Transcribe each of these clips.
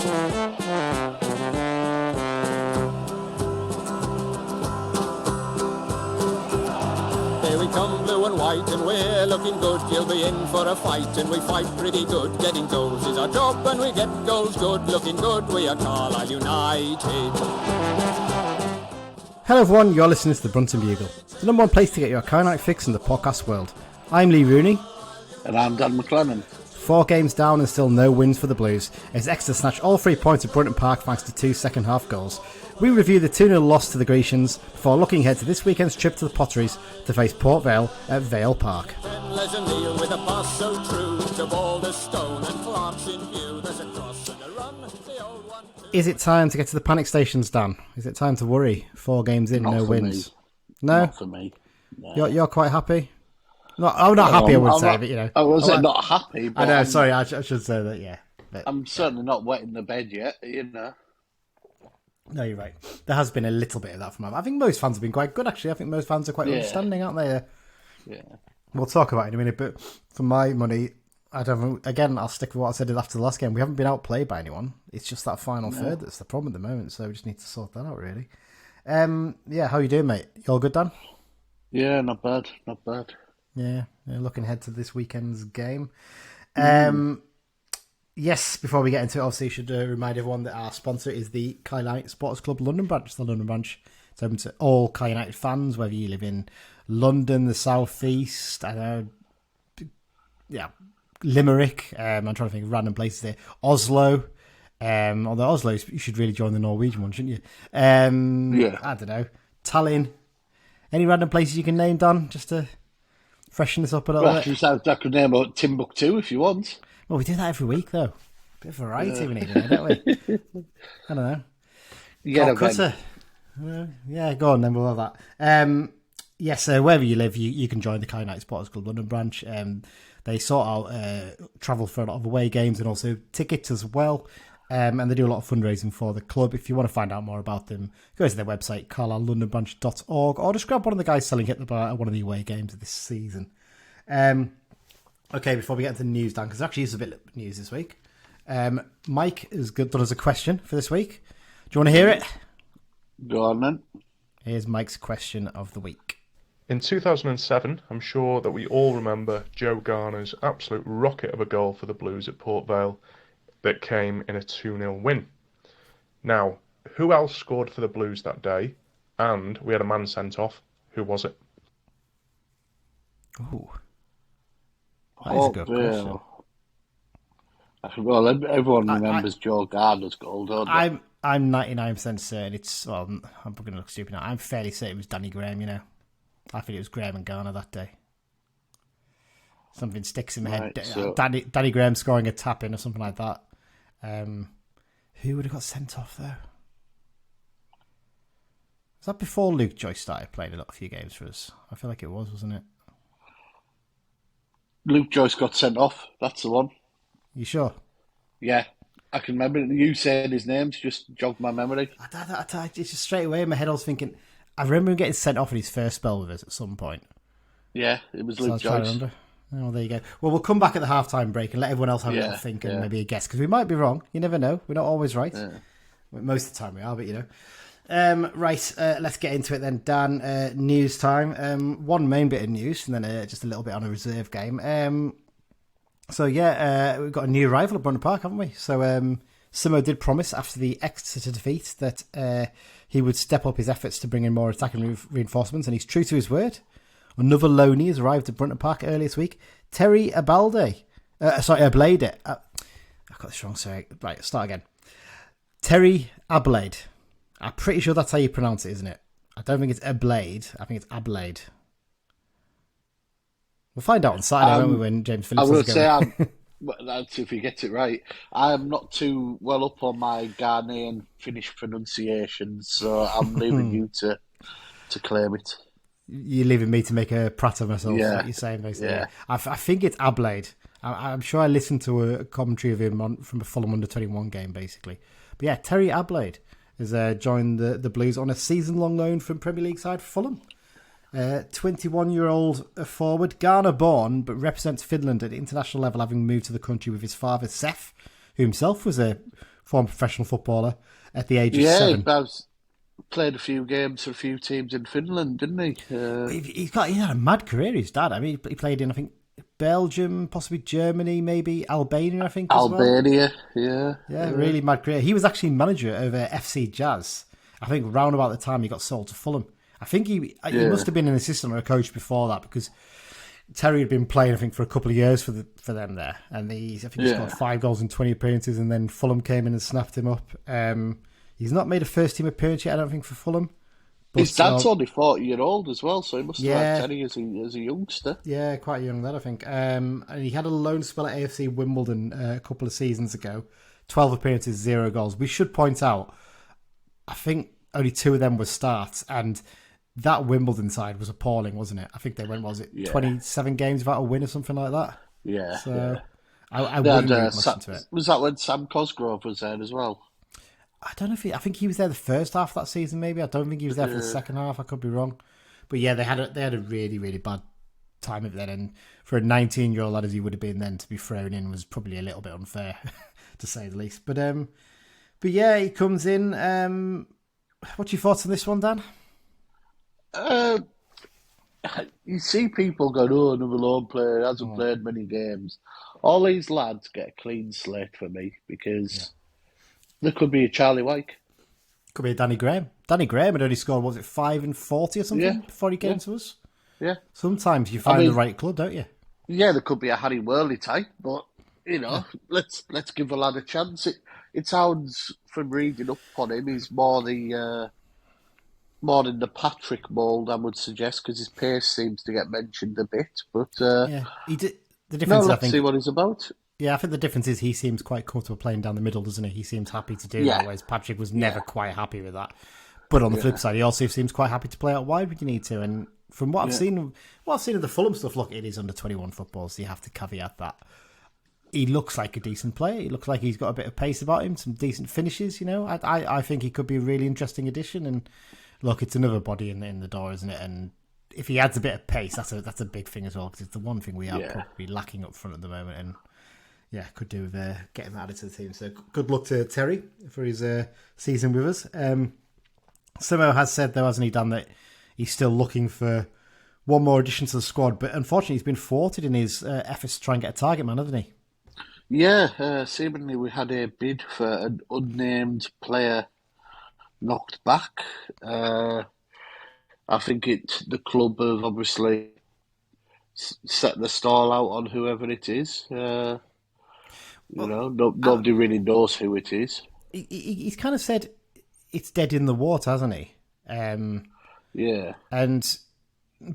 Here we come, blue and white, and we're looking good. You'll be in for a fight, and we fight pretty good. Getting goals is our job, and we get goals good. Looking good, we are Carlisle United. Hello everyone, you're listening to the Brunton Bugle, the number one place to get your Carlisle fix in the podcast world. I'm Lee Rooney. And I'm Dan McLennan. 4 games down and still no wins for the Blues, as Exeter snatched all 3 points at Brunton Park thanks to 2 second half goals. We review the 2-0 loss to the Grecians before looking ahead to this weekend's trip to the Potteries to face Port Vale at Vale Park. Is it time to get to the panic stations, Dan? Is it time to worry? 4 games in, no wins. No? Not for me. No. You're quite happy? I'm not happy, I would say, but you know. I wasn't not happy, but I know, sorry, I should say that, yeah. But I'm certainly not wetting the bed yet, you know. No, you're right. There has been a little bit of that from him. I think most fans have been quite good, actually. I think most fans are quite understanding, aren't they? Yeah. We'll talk about it in a minute, but for my money, I'll stick with what I said after the last game. We haven't been outplayed by anyone. It's just that final third that's the problem at the moment, so we just need to sort that out, really. How you doing, mate? You all good, Dan? Yeah, not bad. Yeah, looking ahead to this weekend's game. Yes, before we get into it, obviously, I should remind everyone that our sponsor is the Carlisle United Sports Club London branch. The London branch is open to all Carlisle United fans, whether you live in London, the South East, Limerick. I'm trying to think of random places there. Oslo. Although Oslo, you should really join the Norwegian one, shouldn't you? I don't know. Tallinn. Any random places you can name, Dan, just to freshen this up a little bit? I could name out Timbuktu if you want. Well, we do that every week, though. Bit of variety we need, don't we? I don't know. Calcutta. Yeah, go on then, we'll have that. Yes, wherever you live, you can join the Carlisle United Sports Club London branch. They sort out travel for a lot of away games and also tickets as well. And they do a lot of fundraising for the club. If you want to find out more about them, go to their website, carlisle.londonbranch.org, or just grab one of the guys selling at the bar at one of the away games of this season. Okay, before we get into the news, Dan, because there actually is a bit of news this week. Mike has done us a question for this week. Do you want to hear it? Go on, then. Here's Mike's question of the week. In 2007, I'm sure that we all remember Joe Garner's absolute rocket of a goal for the Blues at Port Vale that came in a 2-0 win. Now, who else scored for the Blues that day? And we had a man sent off. Who was it? Ooh. That is a good question. Well, everyone remembers Joe Gardner's goal, don't they? I'm 99% certain I'm going to look stupid now. I'm fairly certain it was Danny Graham, you know. I think it was Graham and Garner that day. Something sticks in my head. So Danny Graham scoring a tap-in or something like that. Who would have got sent off, though? Was that before Luke Joyce started playing a few games for us? I feel like it was, wasn't it? Luke Joyce got sent off. That's the one. You sure? Yeah. I can remember you saying his name to just jog my memory. It's just straight away in my head I was thinking, I remember him getting sent off in his first spell with us at some point. Yeah, it was Luke Joyce. Oh, there you go. Well, we'll come back at the halftime break and let everyone else have a little think and maybe a guess, because we might be wrong. You never know. We're not always right. Yeah. Most of the time we are, but you know. Let's get into it then, Dan. News time. One main bit of news and then just a little bit on a reserve game. We've got a new arrival at Brunton Park, haven't we? So Simo did promise after the Exeter defeat that he would step up his efforts to bring in more attacking reinforcements, and he's true to his word. Another loanee has arrived at Brunton Park earlier this week. Terry Ablade. I got this wrong, sorry. Right, start again. Terry Ablade. I'm pretty sure that's how you pronounce it, isn't it? I don't think it's Ablade. I think it's Ablade. We'll find out on Saturday, won't we, when James Phillips is going. That's if he gets it right. I'm not too well up on my Ghanaian Finnish pronunciation, so I'm leaving you to claim it. You're leaving me to make a prat of myself, what you're saying, basically. Yeah. I think it's Ablade. I'm sure I listened to a commentary of him from a Fulham under-21 game, basically. But yeah, Terry Ablade has joined the Blues on a season-long loan from Premier League side Fulham. 21-year-old forward, Ghana-born, but represents Finland at international level, having moved to the country with his father, Seth, who himself was a former professional footballer at the age of Yeah, 7. played a few games for a few teams in Finland, didn't he? He had a mad career, his dad. I mean, he played in, I think, Belgium, possibly Germany, maybe Albania, I think, as well. Albania, yeah. Yeah, really mad career. He was actually manager over FC Jazz, I think, round about the time he got sold to Fulham. I think he must have been an assistant or a coach before that, because Terry had been playing, I think, for a couple of years for them there. And I think he scored 5 goals in 20 appearances, and then Fulham came in and snapped him up. He's not made a first-team appearance yet, I don't think, for Fulham. But his dad's only 40-year-old as well, so he must have had Terry as a youngster. Yeah, quite young then, I think. And he had a loan spell at AFC Wimbledon a couple of seasons ago. 12 appearances, 0 goals. We should point out, I think only 2 of them were starts, and that Wimbledon side was appalling, wasn't it? I think they went, 27 games without a win or something like that? Yeah. So I wouldn't read much into it. Was that when Sam Cosgrove was there as well? I don't know I think he was there the first half of that season, maybe. I don't think he was there for the second half. I could be wrong. But yeah, they had a really, really bad time of it then. And for a 19-year-old lad as he would have been then, to be thrown in was probably a little bit unfair, to say the least. But yeah, he comes in. What's your thoughts on this one, Dan? You see people going, another loan player, hasn't played many games. All these lads get a clean slate for me, because there could be a Charlie Wyke. Could be a Danny Graham. Danny Graham had only scored, was it 5 and 40 or something before he came to us? Yeah. Sometimes you find the right club, don't you? Yeah, there could be a Harry Worley type, but, let's give the lad a chance. It sounds, from reading up on him, he's more in the Patrick mould, I would suggest, because his pace seems to get mentioned a bit. But he did. The difference, let's see what he's about. Yeah, I think the difference is he seems quite comfortable playing down the middle, doesn't he? He seems happy to do that, whereas Patrick was never quite happy with that. But on the flip side, he also seems quite happy to play out wide when you need to. And from what I've seen of the Fulham stuff, look, it is under 21 football, so you have to caveat that. He looks like a decent player. He looks like he's got a bit of pace about him, some decent finishes. I think he could be a really interesting addition. And look, it's another body in the door, isn't it? And if he adds a bit of pace, that's a big thing as well, because it's the one thing we are probably lacking up front at the moment. And could do with getting that added to the team. So good luck to Terry for his season with us. Simo has said, though, hasn't he, Dan, that he's still looking for one more addition to the squad, but unfortunately he's been thwarted in his efforts to try and get a target man, hasn't he? Yeah, seemingly we had a bid for an unnamed player knocked back. I think the club have obviously set the stall out on whoever it is. Nobody really knows who it is. He's kind of said it's dead in the water, hasn't he?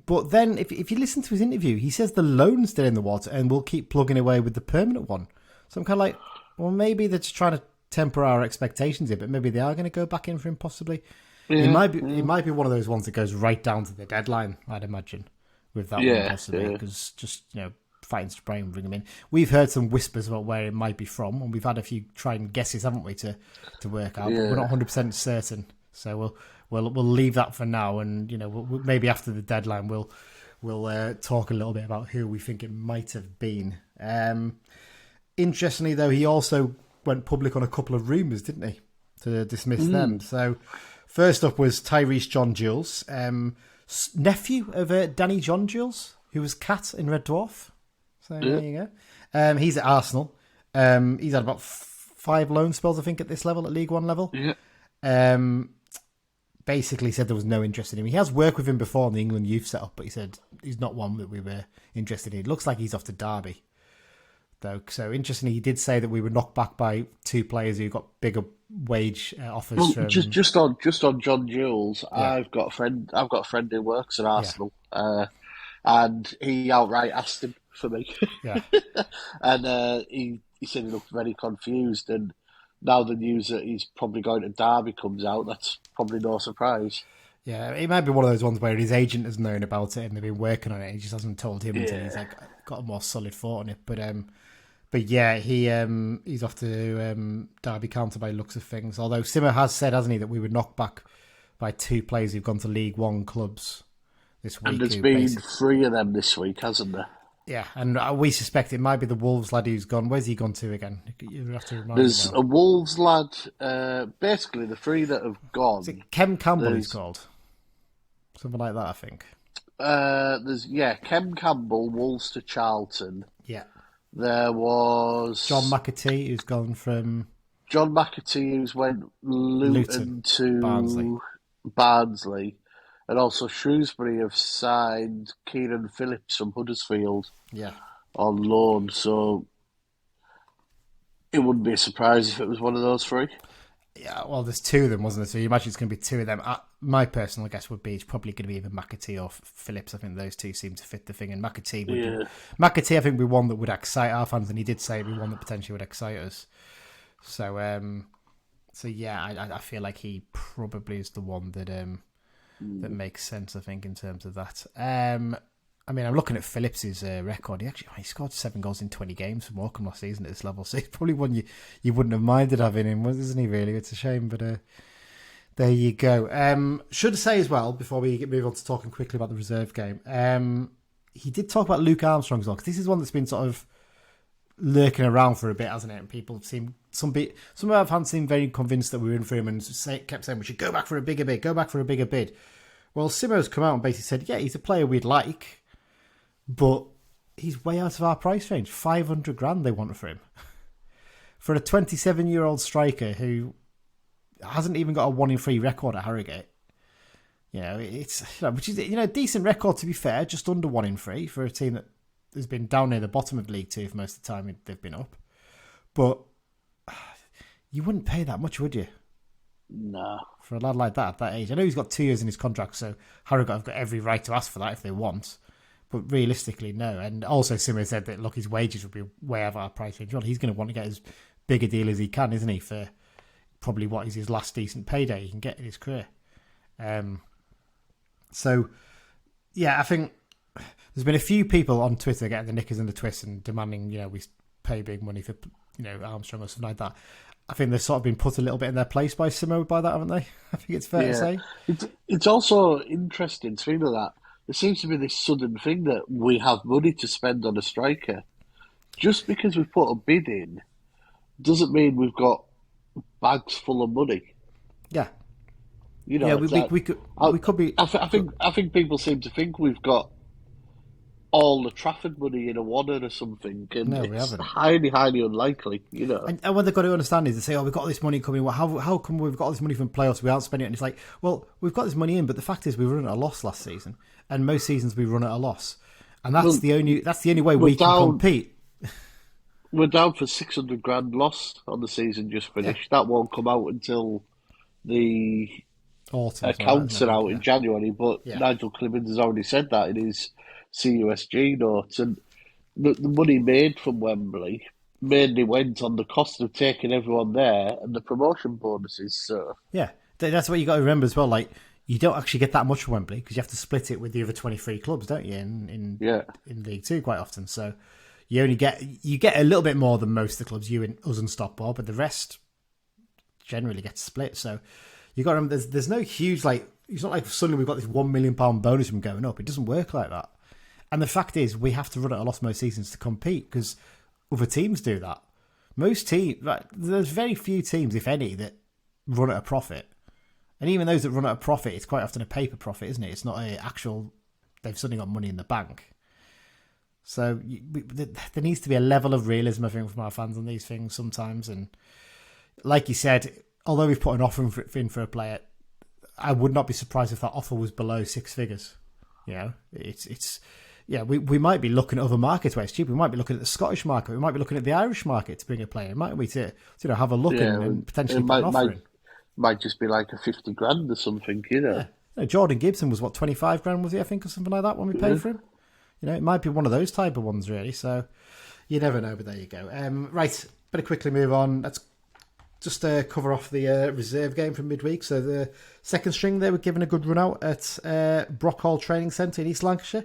But then if you listen to his interview, he says the loan's dead in the water and we'll keep plugging away with the permanent one. So I'm kind of like, well, maybe they're just trying to temper our expectations here, but maybe they are going to go back in for him possibly. It might be one of those ones that goes right down to the deadline, I'd imagine, with that one possibly, because just fighting to try and bring him in. We've heard some whispers about where it might be from, and we've had a few trying guesses, haven't we, to work out, but we're not 100% certain. So we'll leave that for now, and we'll maybe after the deadline we'll talk a little bit about who we think it might have been. Interestingly, though, he also went public on a couple of rumours, didn't he, to dismiss them. So first up was Tyrese John Jules, nephew of Danny John Jules, who was Cat in Red Dwarf. So there you go. He's at Arsenal. He's had about 5 loan spells, I think, at this level, at League One level. Yeah. Basically said there was no interest in him. He has worked with him before in the England youth setup, but he said he's not one that we were interested in. It looks like he's off to Derby, though. So interestingly, he did say that we were knocked back by 2 players who got bigger wage offers. Well, from... just on John Jules, I've got a friend who works at Arsenal, and he outright asked him for me. Yeah. And he said he looked very confused, and now the news that he's probably going to Derby comes out, that's probably no surprise. Yeah, it might be one of those ones where his agent has known about it and they've been working on it. He just hasn't told him until he's got a more solid thought on it. But yeah, he's off to Derby County by looks of things. Although Simo has said, hasn't he, that we were knocked back by 2 players who've gone to League One clubs this week. And there's been 3 of them this week, hasn't there? Yeah, and we suspect it might be the Wolves lad who's gone. Where's he gone to again? You have to remind There's me now. a Wolves lad. Basically, the three that have gone. Is it Kem Campbell he's called? Something like that, I think. There's Kem Campbell, Wolves to Charlton. Yeah. There was John McAtee, who's gone from who's went Luton to Barnsley. And also Shrewsbury have signed Kieran Phillips from Huddersfield on loan. So it wouldn't be a surprise if it was one of those three. Yeah, well, there's two of them, wasn't there? So you imagine it's going to be two of them. My personal guess would be it's probably going to be either McAtee or Phillips. I think those two seem to fit the thing. And McAtee McAtee, I think, would be one that would excite our fans, and he did say it'd be one that potentially would excite us. So, I feel like he probably is the one that that makes sense, I think, in terms of that. I mean, I'm looking at Phillips' record. He scored 7 goals in 20 games for Morecambe last season at this level. So he's probably one you wouldn't have minded having him, isn't he, really? It's a shame, but there you go. Should say as well, before we move on to talking quickly about the reserve game, he did talk about Luke Armstrong as well, because this is one that's been sort of lurking around for a bit, hasn't it? And people seem, some of our fans seem very convinced that we were in for him and kept saying we should go back for a bigger bid. Well, Simo's come out and basically said, yeah, he's a player we'd like, but he's way out of our price range. 500 grand they want for him. For a 27-year-old striker who hasn't even got a 1-in-3 record at Harrogate. Which is a decent record, to be fair, just under 1-in-3 for a team that has been down near the bottom of League Two for most of the time they've been up. But you wouldn't pay that much, would you? No. For a lad like that at that age. I know he's got 2 years in his contract, so Harrogate have got every right to ask for that if they want. But realistically, no. And also, Simo said that, look, his wages would be way over our price range. Well, he's going to want to get as big a deal as he can, isn't he, for probably what is his last decent payday he can get in his career. I think there's been a few people on Twitter getting the knickers and the twists and demanding, we pay big money for, Armstrong or something like that. I think they've sort of been put a little bit in their place by Simo by that, haven't they? I think it's fair to say. It's also interesting, speaking of that, there seems to be this sudden thing that we have money to spend on a striker. Just because we've put a bid in doesn't mean we've got bags full of money. Yeah. We could be. I think people seem to think we've got all the Trafford money in a wanna or something, and no, we it's haven't. highly, highly unlikely. And what they've got to understand is they say, "Oh, we've got this money coming. Well, how come we've got all this money from playoffs? We aren't spending it." And it's like, well, we've got this money in, but the fact is, we run at a loss last season, and most seasons we run at a loss, and that's the only way we can compete. We're down for 600 grand loss on the season just finished. Yeah. That won't come out until the accounts are out in January, but Nigel Clemens has already said that in his CUSG notes, and the money made from Wembley mainly went on the cost of taking everyone there and the promotion bonuses. So that's what you got to remember as well. Like, you don't actually get that much from Wembley because you have to split it with the other 23 clubs, don't you? In League Two quite often. So you only get a little bit more than most of the clubs, you and us and Stockport, but the rest generally gets split. So you got to remember, there's no huge, like, it's not like suddenly we've got this £1 million bonus from going up. It doesn't work like that. And the fact is, we have to run at a loss most seasons to compete because other teams do that. Most teams, there's very few teams, if any, that run at a profit. And even those that run at a profit, it's quite often a paper profit, isn't it? It's not an actual, they've suddenly got money in the bank. So there needs to be a level of realism, I think, from our fans on these things sometimes. And like you said, although we've put an offer in for a player, I would not be surprised if that offer was below 6 figures. We might be looking at other markets where it's cheap. We might be looking at the Scottish market. We might be looking at the Irish market to bring a player, mightn't we? To have a look and potentially put an offer in. Might just be like a 50 grand or something, Yeah. Jordan Gibson was 25 grand, was he? I think, or something like that when we paid for him. It might be one of those type of ones, really. So you never know, but there you go. Right, better quickly move on. Let's just cover off the reserve game from midweek. So the second string, they were given a good run out at Brockhall Training Centre in East Lancashire,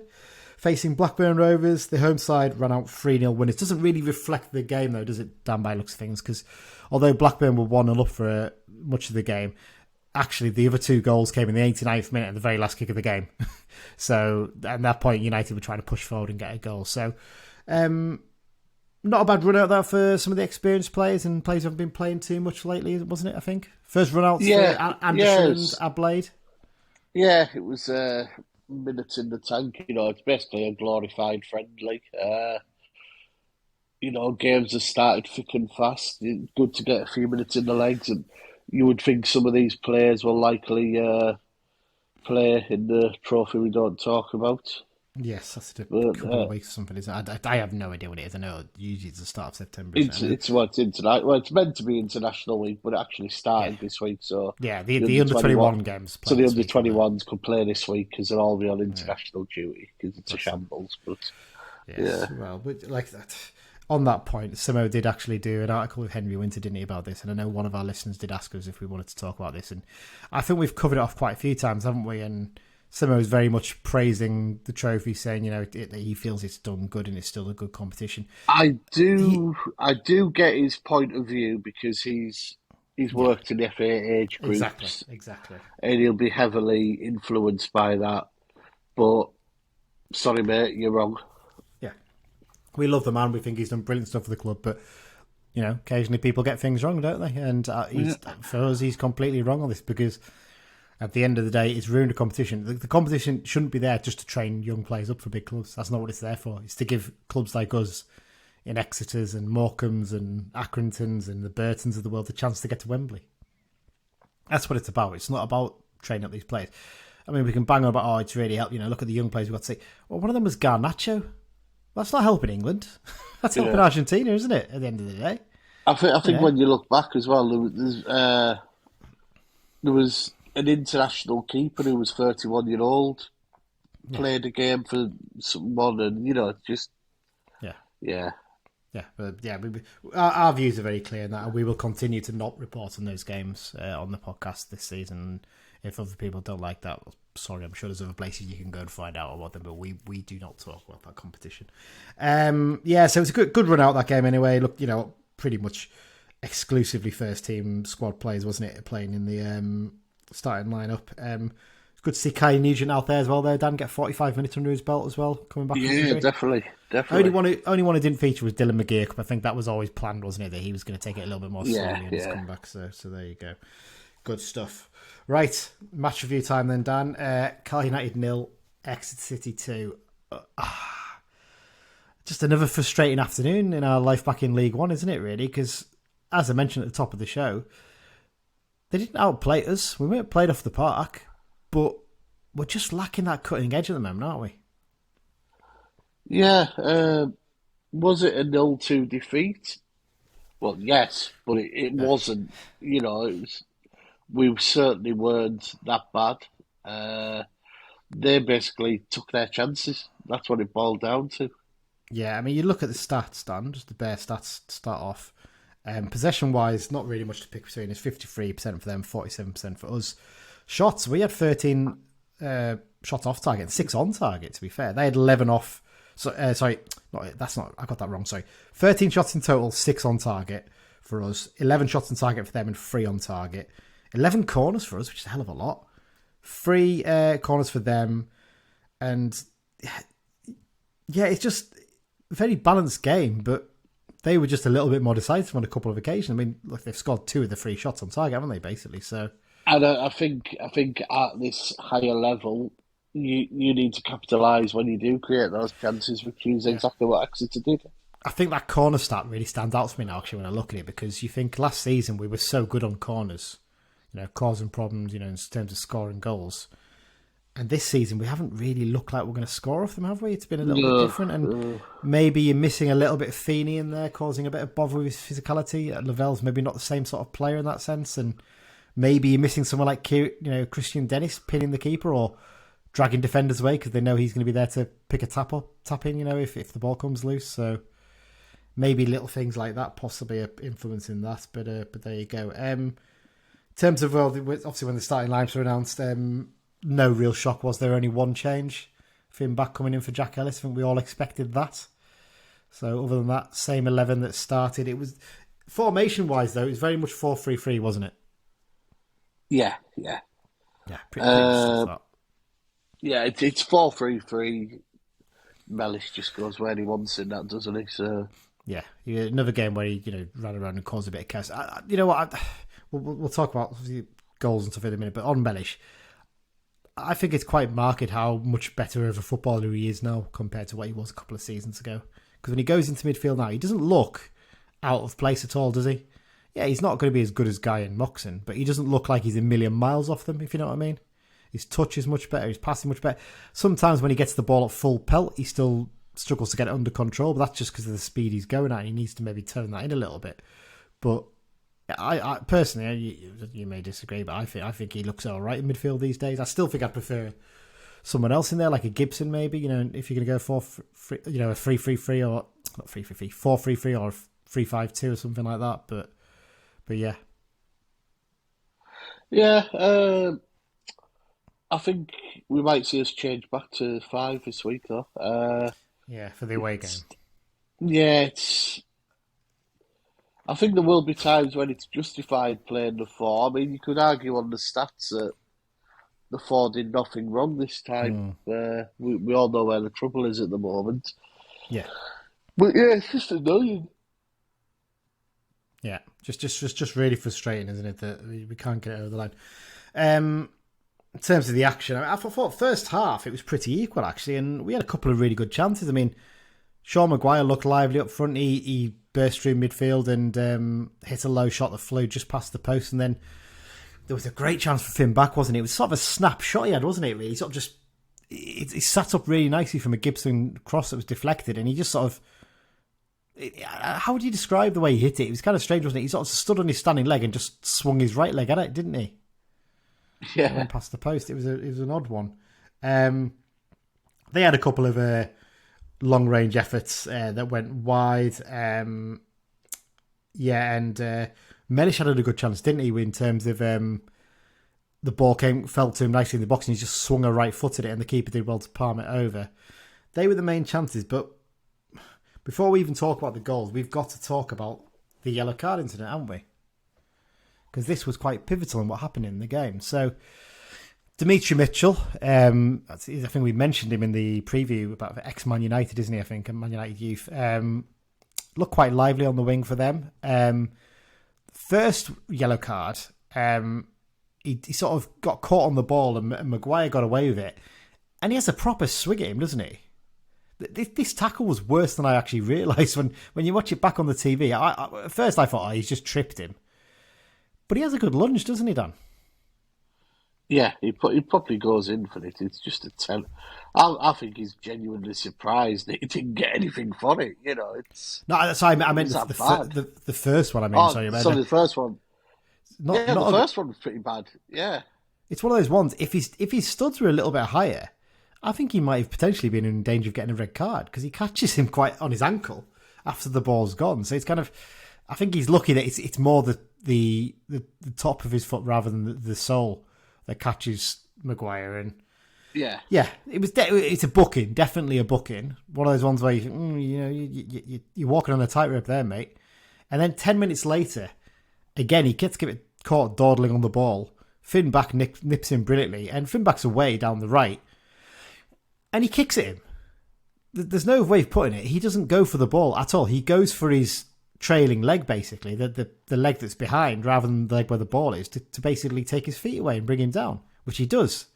facing Blackburn Rovers. The home side ran out 3-0 winners. Doesn't really reflect the game, though, does it, Dan, by looks of things? Because although Blackburn were 1-0 up for much of the game, actually, the other 2 goals came in the 89th minute and the very last kick of the game. So at that point, United were trying to push forward and get a goal. So not a bad run out there for some of the experienced players, and players who haven't been playing too much lately, wasn't it, I think? First run out for Anderson and Adelaide. Yeah, it was minutes in the tank. It's basically a glorified friendly. Games have started thick and fast. It's good to get a few minutes in the legs, and you would think some of these players will likely play in the trophy we don't talk about. Yes, that's a couple of weeks or something. I have no idea what it is. I know usually it's the start of September. It's meant to be International Week, but it actually started this week. So yeah, the under-21 games. So the under-21s could play this week because they'll all be on international duty because it's a shambles. But well, but like that. On that point, Simo did actually do an article with Henry Winter, didn't he, about this? And I know one of our listeners did ask us if we wanted to talk about this. And I think we've covered it off quite a few times, haven't we? And Simo is very much praising the trophy, saying, he feels it's done good and it's still a good competition. I do get his point of view because he's worked in FA age groups. Exactly. And he'll be heavily influenced by that. But, sorry, mate, you're wrong. We love the man. We think he's done brilliant stuff for the club, but occasionally people get things wrong, don't they? And for us, he's completely wrong on this because at the end of the day, it's ruined the competition. The competition shouldn't be there just to train young players up for big clubs. That's not what it's there for. It's to give clubs like us in Exeter's and Morecambe's and Accrington's and the Burtons of the world the chance to get to Wembley. That's what it's about. It's not about training up these players. I mean, we can bang on about, it's really helped. Look at the young players we've got to see. Well, one of them was Garnacho. That's not helping England. That's helping Argentina, isn't it? At the end of the day, I think when you look back as well, there was an international keeper who was 31-year-old, played a game for someone, and just our views are very clear in that, and we will continue to not report on those games on the podcast this season. If other people don't like that, sorry, I'm sure there's other places you can go and find out about them, but we do not talk about that competition. So it's a good run out that game anyway. Look, pretty much exclusively first team squad players, wasn't it, playing in the starting lineup. It's good to see Kai Nugent out there as well. Dan get 45 minutes under his belt as well, coming back. Yeah, definitely. Only one who didn't feature was Dylan McGeer. I think that was always planned, wasn't it, that he was going to take it a little bit more slowly in his comeback. So there you go. Good stuff. Right, match review time then, Dan. Carl United 0, Exeter City 2. Just another frustrating afternoon in our life back in League One, isn't it, really? Because, as I mentioned at the top of the show, they didn't outplay us. We weren't played off the park, but we're just lacking that cutting edge at the moment, aren't we? Yeah. Was it a 0-2 defeat? Well, yes, but it wasn't. We certainly weren't that bad. They basically took their chances. That's what it boiled down to. Yeah, I mean, you look at the stats, Dan, just the bare stats to start off. Possession-wise, not really much to pick between. It's 53% for them, 47% for us. Shots, we had 13 shots off target, 6 on target, to be fair. They had 11 off. I got that wrong, sorry. 13 shots in total, 6 on target for us. 11 shots on target for them and 3 on target. 11 corners for us, which is a hell of a lot. 3 corners for them. And it's just a very balanced game, but they were just a little bit more decisive on a couple of occasions. I mean, look, they've scored 2 of the 3 shots on target, haven't they, basically? So, and I think at this higher level, you need to capitalise when you do create those chances, which is exactly what Exeter did. I think that corner stat really stands out to me now, actually, when I look at it, because you think last season we were so good on corners, causing problems, in terms of scoring goals. And this season we haven't really looked like we're going to score off them, have we? It's been a little bit different, and maybe you're missing a little bit of Feeney in there, causing a bit of bother with his physicality. Lavelle's maybe not the same sort of player in that sense, and maybe you're missing someone like Christian Dennis pinning the keeper or dragging defenders away because they know he's going to be there to pick a tap in, if the ball comes loose. So maybe little things like that possibly are influencing that, but there you go. In terms of, obviously when the starting lineups were announced, no real shock was there. Only one change. Finn back coming in for Jack Ellis. I think we all expected that. So other than that, same 11 that started. It was, formation-wise though, it was very much 4-3-3, wasn't it? Yeah. Pretty good stuff. Yeah, it's 4-3-3. Mellish just goes where he wants in that, doesn't he? So yeah, another game where he ran around and caused a bit of chaos. You know what? We'll talk about goals and stuff in a minute, but on Mellish, I think it's quite marked how much better of a footballer he is now compared to what he was a couple of seasons ago. Because when he goes into midfield now, he doesn't look out of place at all, does he? Yeah, he's not going to be as good as Guy and Moxon, but he doesn't look like he's a million miles off them, if you know what I mean. His touch is much better, his passing much better. Sometimes when he gets the ball at full pelt, he still struggles to get it under control, but that's just because of the speed he's going at. He needs to maybe turn that in a little bit. But I personally, you may disagree, but I think he looks all right in midfield these days. I still think I'd prefer someone else in there, like a Gibson maybe. If you're going to go for a 3-3-3 or not 3-3-3, 4-3-3 or 3-5-2 or something like that. But yeah. Yeah, I think we might see us change back to 5 this week, though. Yeah, for the away game. Yeah, I think there will be times when it's justified playing the 4. I mean, you could argue on the stats that the 4 did nothing wrong this time. We all know where the trouble is at the moment. Yeah. But yeah, it's just annoying. Yeah, just really frustrating, isn't it, that we can't get over the line. In terms of the action, I thought first half it was pretty equal, actually, and we had a couple of really good chances. I mean, Sean Maguire looked lively up front. He burst through midfield and hit a low shot that flew just past the post, and then there was a great chance for Finn Back, wasn't it? It was sort of a snap shot he had, wasn't it, really? Sort of just... He sat up really nicely from a Gibson cross that was deflected, and he just sort of... How would you describe the way he hit it? It was kind of strange, wasn't it? He sort of stood on his standing leg and just swung his right leg at it, didn't he? Yeah. Went past the post. It was an odd one. They had a couple of long range efforts that went wide. And Mellish had a good chance, didn't he? In terms of the ball fell to him nicely in the box, and he just swung a right foot at it, and the keeper did well to palm it over. They were the main chances, but before we even talk about the goals, we've got to talk about the yellow card incident, haven't we? Because this was quite pivotal in what happened in the game. So, Dimitri Mitchell, I think we mentioned him in the preview about ex-Man United, isn't he? I think, Man United youth. Looked quite lively on the wing for them. First yellow card, he sort of got caught on the ball and Maguire got away with it. And he has a proper swing at him, doesn't he? This tackle was worse than I actually realised when you watch it back on the TV. At first I thought, he's just tripped him. But he has a good lunge, doesn't he, Dan? Yeah, he probably goes in for it. It's just a tell. I think he's genuinely surprised that he didn't get anything for it. It's no. Sorry, I meant the first one. I mean, the first one. The first one was pretty bad. Yeah, it's one of those ones. If his studs were a little bit higher, I think he might have potentially been in danger of getting a red card because he catches him quite on his ankle after the ball's gone. So it's kind of, I think he's lucky that it's more the top of his foot rather than the sole that catches Maguire. And yeah, it's a booking, definitely a booking. One of those ones where you think, you're walking on a tightrope there, mate. And then 10 minutes later, again he gets caught dawdling on the ball. Finn Back nips him brilliantly, and Finn Back's away down the right. And he kicks at him. There's no way of putting it. He doesn't go for the ball at all. He goes for his trailing leg, basically, the leg that's behind, rather than the leg where the ball is, to basically take his feet away and bring him down, which he does.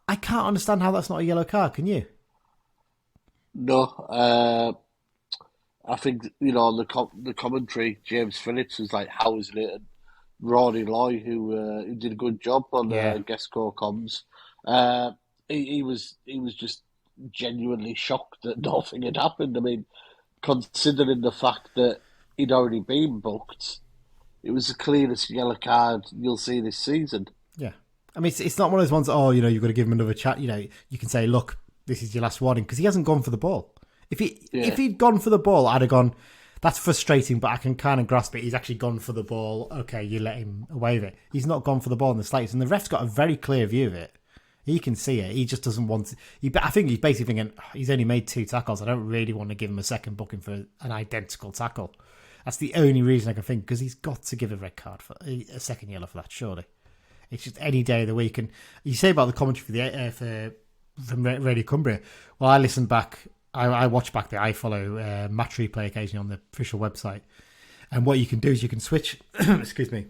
I can't understand how that's not a yellow card, can you? No. I think, the commentary, James Phillips was like, how is it? And Rory Loy, who did a good job on guest core comms, he was just genuinely shocked that nothing had happened. I mean, considering the fact that he'd already been booked, it was the clearest yellow card you'll see this season. Yeah. I mean, it's not one of those ones, you've got to give him another chat. You can say, look, this is your last warning, because he hasn't gone for the ball. If he'd gone for the ball, I'd have gone, that's frustrating, but I can kind of grasp it. He's actually gone for the ball. Okay, you let him away with it. He's not gone for the ball in the slightest, and the ref's got a very clear view of it. He can see it. He just doesn't want to. I think he's basically thinking, he's only made 2 tackles. I don't really want to give him a second booking for an identical tackle. That's the only reason I can think, because he's got to give a red card for a second yellow for that, surely. It's just any day of the week. And you say about the commentary from Radio Cumbria. Well, I listened back. I watch back I follow match replay occasionally on the official website. And what you can do is you can switch, excuse me,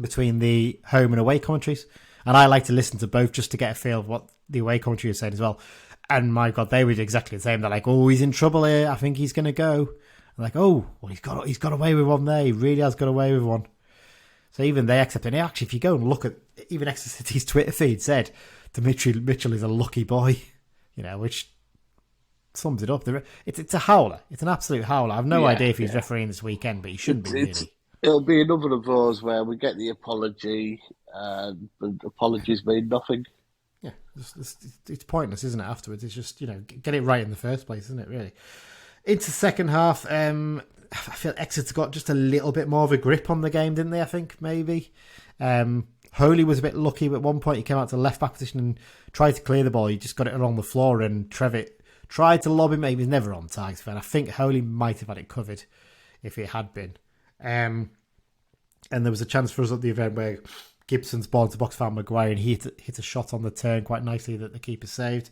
between the home and away commentaries. And I like to listen to both just to get a feel of what the away commentary is saying as well. And my God, they were exactly the same. They're like, oh, he's in trouble here. I think he's going to go. I'm like, oh, well, he's got away with one there. He really has got away with one. So even they accept it. And actually, if you go and look at, even Exeter City's Twitter feed said, Dimitri Mitchell is a lucky boy, which sums it up. It's a howler. It's an absolute howler. I have no idea if he's refereeing this weekend, but he shouldn't be, really. It'll be another of those where we get the apology, but apologies mean nothing. Yeah, it's pointless, isn't it, afterwards? It's just, get it right in the first place, isn't it, really? Into second half, I feel Exeter got just a little bit more of a grip on the game, didn't they, I think, maybe? Holy was a bit lucky, but at one point he came out to left-back position and tried to clear the ball. He just got it along the floor, and Trevitt tried to lob him. He was never on target, and I think Holy might have had it covered if it had been. And there was a chance for us at the event where Gibson's ball into box found Maguire, and he hit a shot on the turn quite nicely that the keeper saved.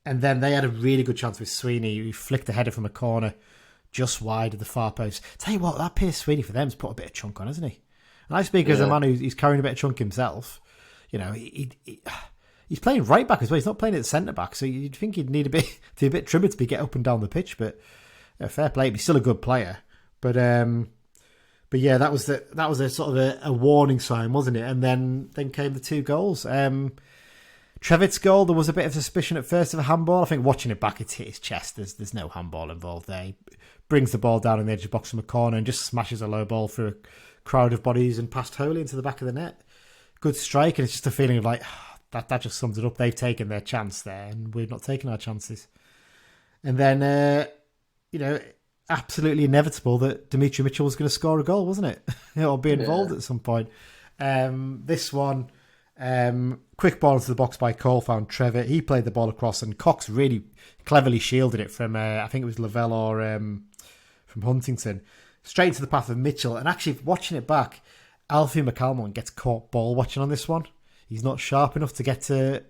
And then they had a really good chance with Sweeney, who flicked a header from a corner just wide of the far post. Tell you what, that Pierce Sweeney for them has put a bit of chunk on, hasn't he? And I speak as a man who's carrying a bit of chunk himself. He's playing right back as well. He's not playing at centre back, so you'd think he'd need to be a bit trimmer to get up and down the pitch. But fair play, he's still a good player. But yeah, that was a sort of a warning sign, wasn't it? And then came the two goals. Trevitt's goal, there was a bit of suspicion at first of a handball. I think watching it back, it's hit his chest. There's no handball involved there. He brings the ball down in the edge of the box from a corner and just smashes a low ball through a crowd of bodies and past Holy into the back of the net. Good strike, and it's just a feeling of like, that just sums it up. They've taken their chance there, and we've not taken our chances. And then, absolutely inevitable that Dimitri Mitchell was going to score a goal, wasn't it? Or be involved at some point. This one, quick ball into the box by Cole, found Trevor. He played the ball across, and Cox really cleverly shielded it from, I think it was Lavelle or from Huntington, straight into the path of Mitchell. And actually, watching it back, Alfie McCalmont gets caught ball watching on this one. He's not sharp enough to get to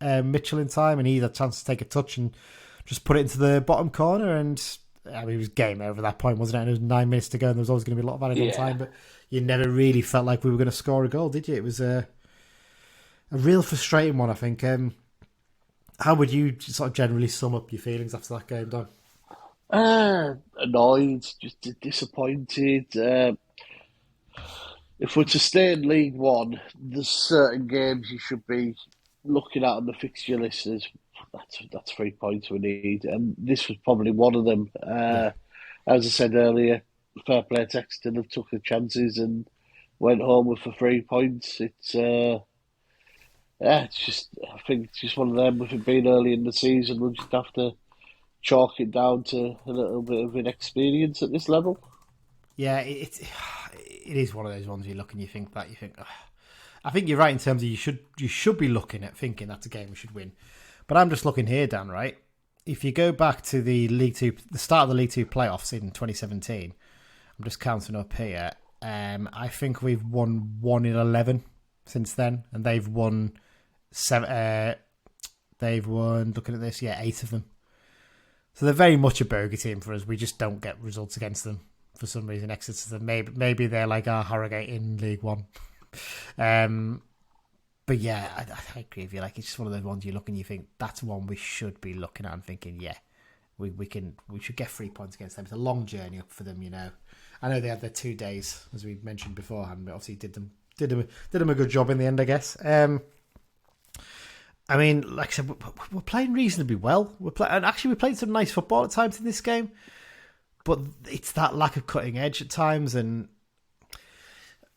Mitchell in time, and he had a chance to take a touch and just put it into the bottom corner. And I mean, it was game over at that point, wasn't it? And there was 9 minutes to go, and there was always going to be a lot of added on time, but you never really felt like we were going to score a goal, did you? It was a real frustrating one, I think. How would you sort of generally sum up your feelings after that game, Don? Annoyed, just disappointed. If we're to stay in League One, there's certain games you should be looking at on the fixture list as that's 3 points we need, and this was probably one of them. As I said earlier, fair play to Exeter, have took the chances and went home with the 3 points. It's just, I think it's just one of them. With it being early in the season, we'll just have to chalk it down to a little bit of inexperience at this level. Yeah, it is one of those ones you look and you think. Oh. I think you're right in terms of you should be looking at thinking that's a game we should win. But I'm just looking here, Dan, right? If you go back to the start of the League Two playoffs in 2017, I'm just counting up here. I think we've won 1 in 11 since then, and they've won 7. They've won, looking at this, 8 of them. So they're very much a bogey team for us. We just don't get results against them for some reason. Exeter, maybe they're like our Harrogate in League One. But yeah, I agree with you. Like, it's just one of those ones you look and you think that's one we should be looking at and thinking, we should get 3 points against them. It's a long journey up for them, I know they had their 2 days, as we mentioned beforehand, but obviously did them a good job in the end, I guess. I mean, like I said, we're playing reasonably well. We played some nice football at times in this game, but it's that lack of cutting edge at times. And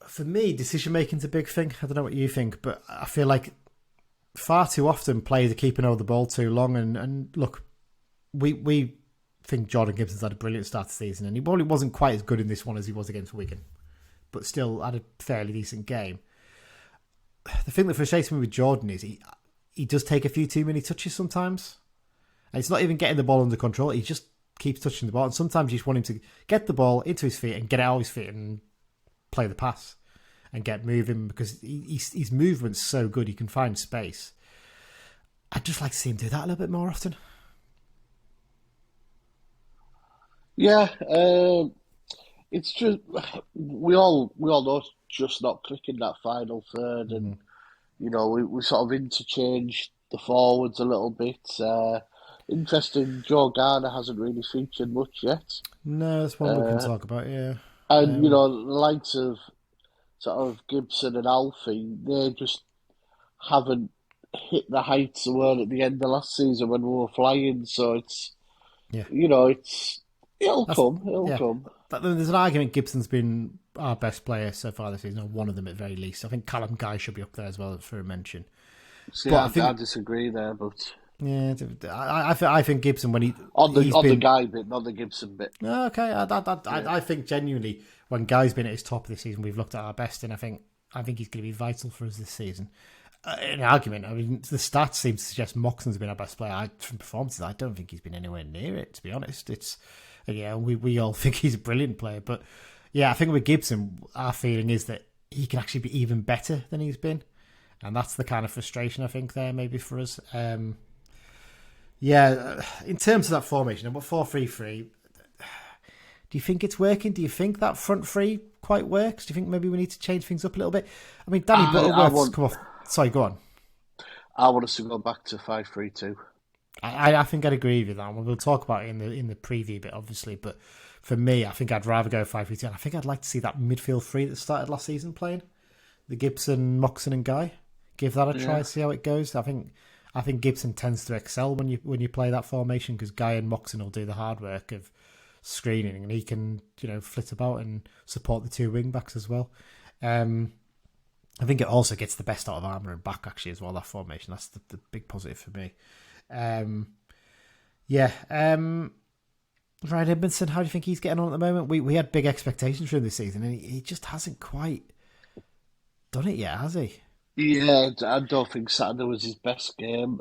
for me, decision making's a big thing. I don't know what you think, but I feel like far too often players are keeping hold of the ball too long. And look, we think Jordan Gibson's had a brilliant start to the season, and he probably wasn't quite as good in this one as he was against Wigan, but still had a fairly decent game. The thing that frustrates me with Jordan is he does take a few too many touches sometimes. And it's not even getting the ball under control. He's just keeps touching the ball. And sometimes you just want him to get the ball into his feet and get it out of his feet and play the pass and get moving, because his movement's so good. He can find space. I'd just like to see him do that a little bit more often. Yeah, it's just we all know it's just not clicking that final third, and we sort of interchange the forwards a little bit. Interesting, Joe Garner hasn't really featured much yet. No, that's one we can talk about. Yeah, and the likes of sort of Gibson and Alfie, they just haven't hit the heights they were at the end of last season when we were flying. So it's it'll come. But there's an argument Gibson's been our best player so far this season, or one of them at very least. I think Callum Guy should be up there as well for a mention. See, I disagree there, but yeah, I think Gibson, when he on the Guy bit, not the Gibson bit. Okay, I think genuinely when Guy's been at his top of this season, we've looked at our best, and I think he's going to be vital for us this season. An argument. I mean, the stats seem to suggest Moxon's been our best player. From performances, I don't think he's been anywhere near it. To be honest, it's we all think he's a brilliant player, but yeah, I think with Gibson, our feeling is that he can actually be even better than he's been, and that's the kind of frustration I think there maybe for us. In terms of that formation, about 4-3-3, do you think it's working? Do you think that front three quite works? Do you think maybe we need to change things up a little bit? I mean, Danny Butterworth's come off. Sorry, go on. I want us to go back to 5-3-2. I think I'd agree with that. We'll talk about it in the preview bit, obviously. But for me, I think I'd rather go 5-3-2. And I think I'd like to see that midfield three that started last season playing. The Gibson, Moxon and Guy. Give that a try, see how it goes. I think Gibson tends to excel when you play that formation, because Guy and Moxon will do the hard work of screening, and he can flit about and support the two wing backs as well. I think it also gets the best out of Armour and back actually as well, that formation. That's the big positive for me. Ryan Edmondson, how do you think he's getting on at the moment? We had big expectations for him this season, and he just hasn't quite done it yet, has he? Yeah, I don't think Saturday was his best game.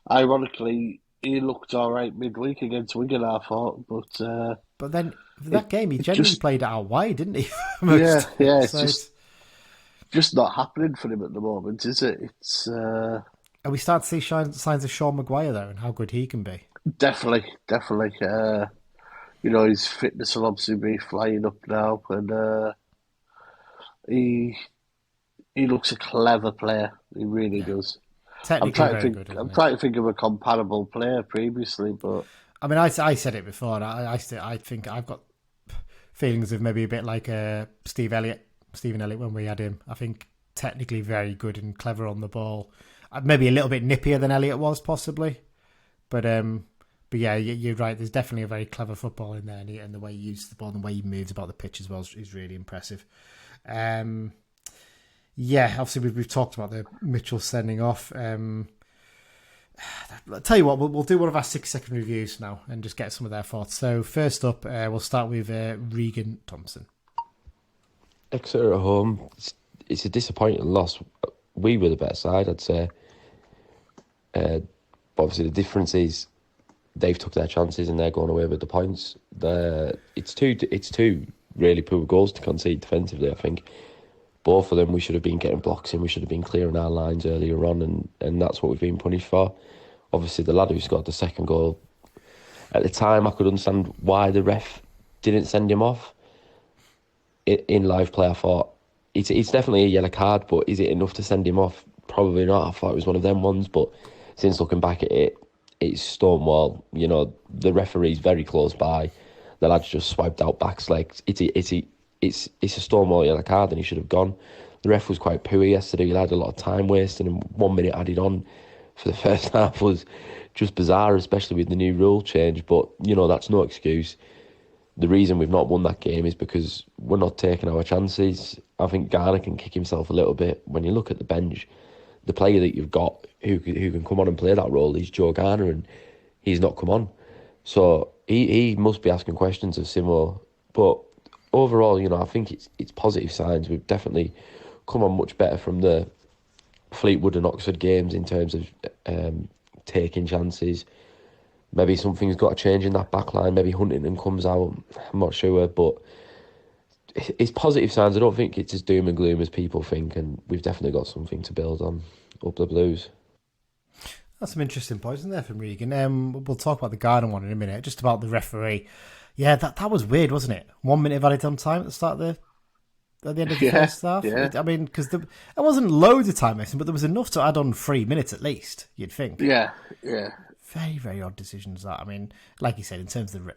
Ironically, he looked all right midweek against Wigan, I thought, but then for that game, he genuinely played out wide, didn't he? It's just not happening for him at the moment, is it? It's and we start to see signs of Sean Maguire there and how good he can be. Definitely. His fitness will obviously be flying up now, and he looks a clever player. He really does. I'm trying to think of a comparable player previously, but I mean, I said it before. And I think I've got feelings of maybe a bit like Stephen Elliott when we had him. I think technically very good and clever on the ball. Maybe a little bit nippier than Elliott was, possibly. But yeah, you're right. There's definitely a very clever football in there, and the way he uses the ball and the way he moves about the pitch as well is really impressive. Obviously we've talked about the Mitchell sending off. I'll tell you what, we'll do one of our 6-second reviews now and just get some of their thoughts. So first up, we'll start with Regan Thompson. Exeter at home, it's a disappointing loss. We were the better side, I'd say. Obviously, the difference is they've took their chances and they're going away with the points. It's two really poor goals to concede defensively, I think. Both of them, we should have been getting blocks in, we should have been clearing our lines earlier on, and that's what we've been punished for. Obviously, the lad who scored the second goal, at the time I could understand why the ref didn't send him off. In live play, I thought, it's definitely a yellow card, but is it enough to send him off? Probably not. I thought it was one of them ones, but since looking back at it, it's Stonewall. The referee's very close by. The lad's just swiped out back's legs. It's a Stonewall yellow card, and he should have gone. The ref was quite poor yesterday. He had a lot of time wasting, and 1 minute added on for the first half was just bizarre, especially with the new rule change. But that's no excuse. The reason we've not won that game is because we're not taking our chances. I think Garner can kick himself a little bit. When you look at the bench, the player that you've got who can come on and play that role is Joe Garner, and he's not come on. So he must be asking questions of Simo. But overall, I think it's positive signs. We've definitely come on much better from the Fleetwood and Oxford games in terms of taking chances. maybe something's got to change in that back line. Maybe Huntington comes out. I'm not sure, but it's positive signs. I don't think it's as doom and gloom as people think, and we've definitely got something to build on up the Blues. That's some interesting points in there from Regan. We'll talk about the Garden one in a minute. Just about the referee. Yeah, that was weird, wasn't it? 1 minute of added on time at the start of at the end of the first half. Yeah. I mean, because it wasn't loads of time missing, but there was enough to add on 3 minutes at least. You'd think. Yeah. Very, very odd decisions. That, I mean, like you said, in terms of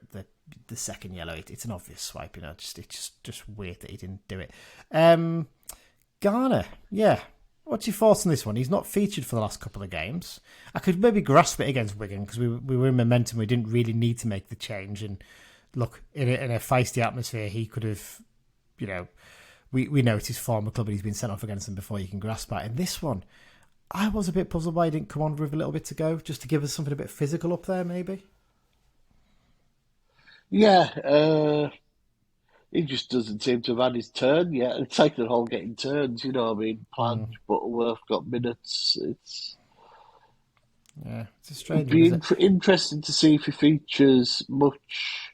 the second yellow, it's an obvious swipe. It's just weird that he didn't do it. Garner, yeah. What's your thoughts on this one? He's not featured for the last couple of games. I could maybe grasp it against Wigan because we were in momentum. We didn't really need to make the change. And look, in a feisty atmosphere, he could have, we know it's his former club and he's been sent off against them before. You can grasp that. In this one, I was a bit puzzled why he didn't come on with a little bit to go, just to give us something a bit physical up there, maybe. Yeah, he just doesn't seem to have had his turn yet. It's like they're all getting turns, you know what I mean? Plange, Butterworth got minutes. It's a strange one. It'd be interesting to see if he features much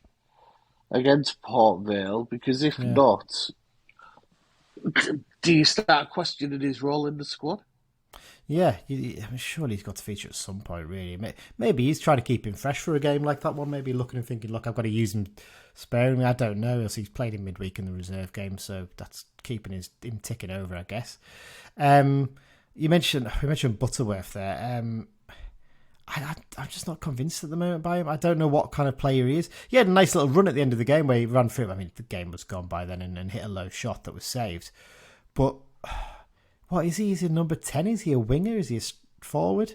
against Port Vale, because if not, do you start questioning his role in the squad? Yeah, surely he's got to feature at some point, really. Maybe he's trying to keep him fresh for a game like that one. Maybe looking and thinking, look, I've got to use him sparingly. I don't know. He's played in midweek in the reserve game, so that's keeping him ticking over, I guess. We mentioned Butterworth there. I'm just not convinced at the moment by him. I don't know what kind of player he is. He had a nice little run at the end of the game where he ran through. I mean, the game was gone by then and hit a low shot that was saved. But what is he? Is he number 10? Is he a winger? Is he a forward?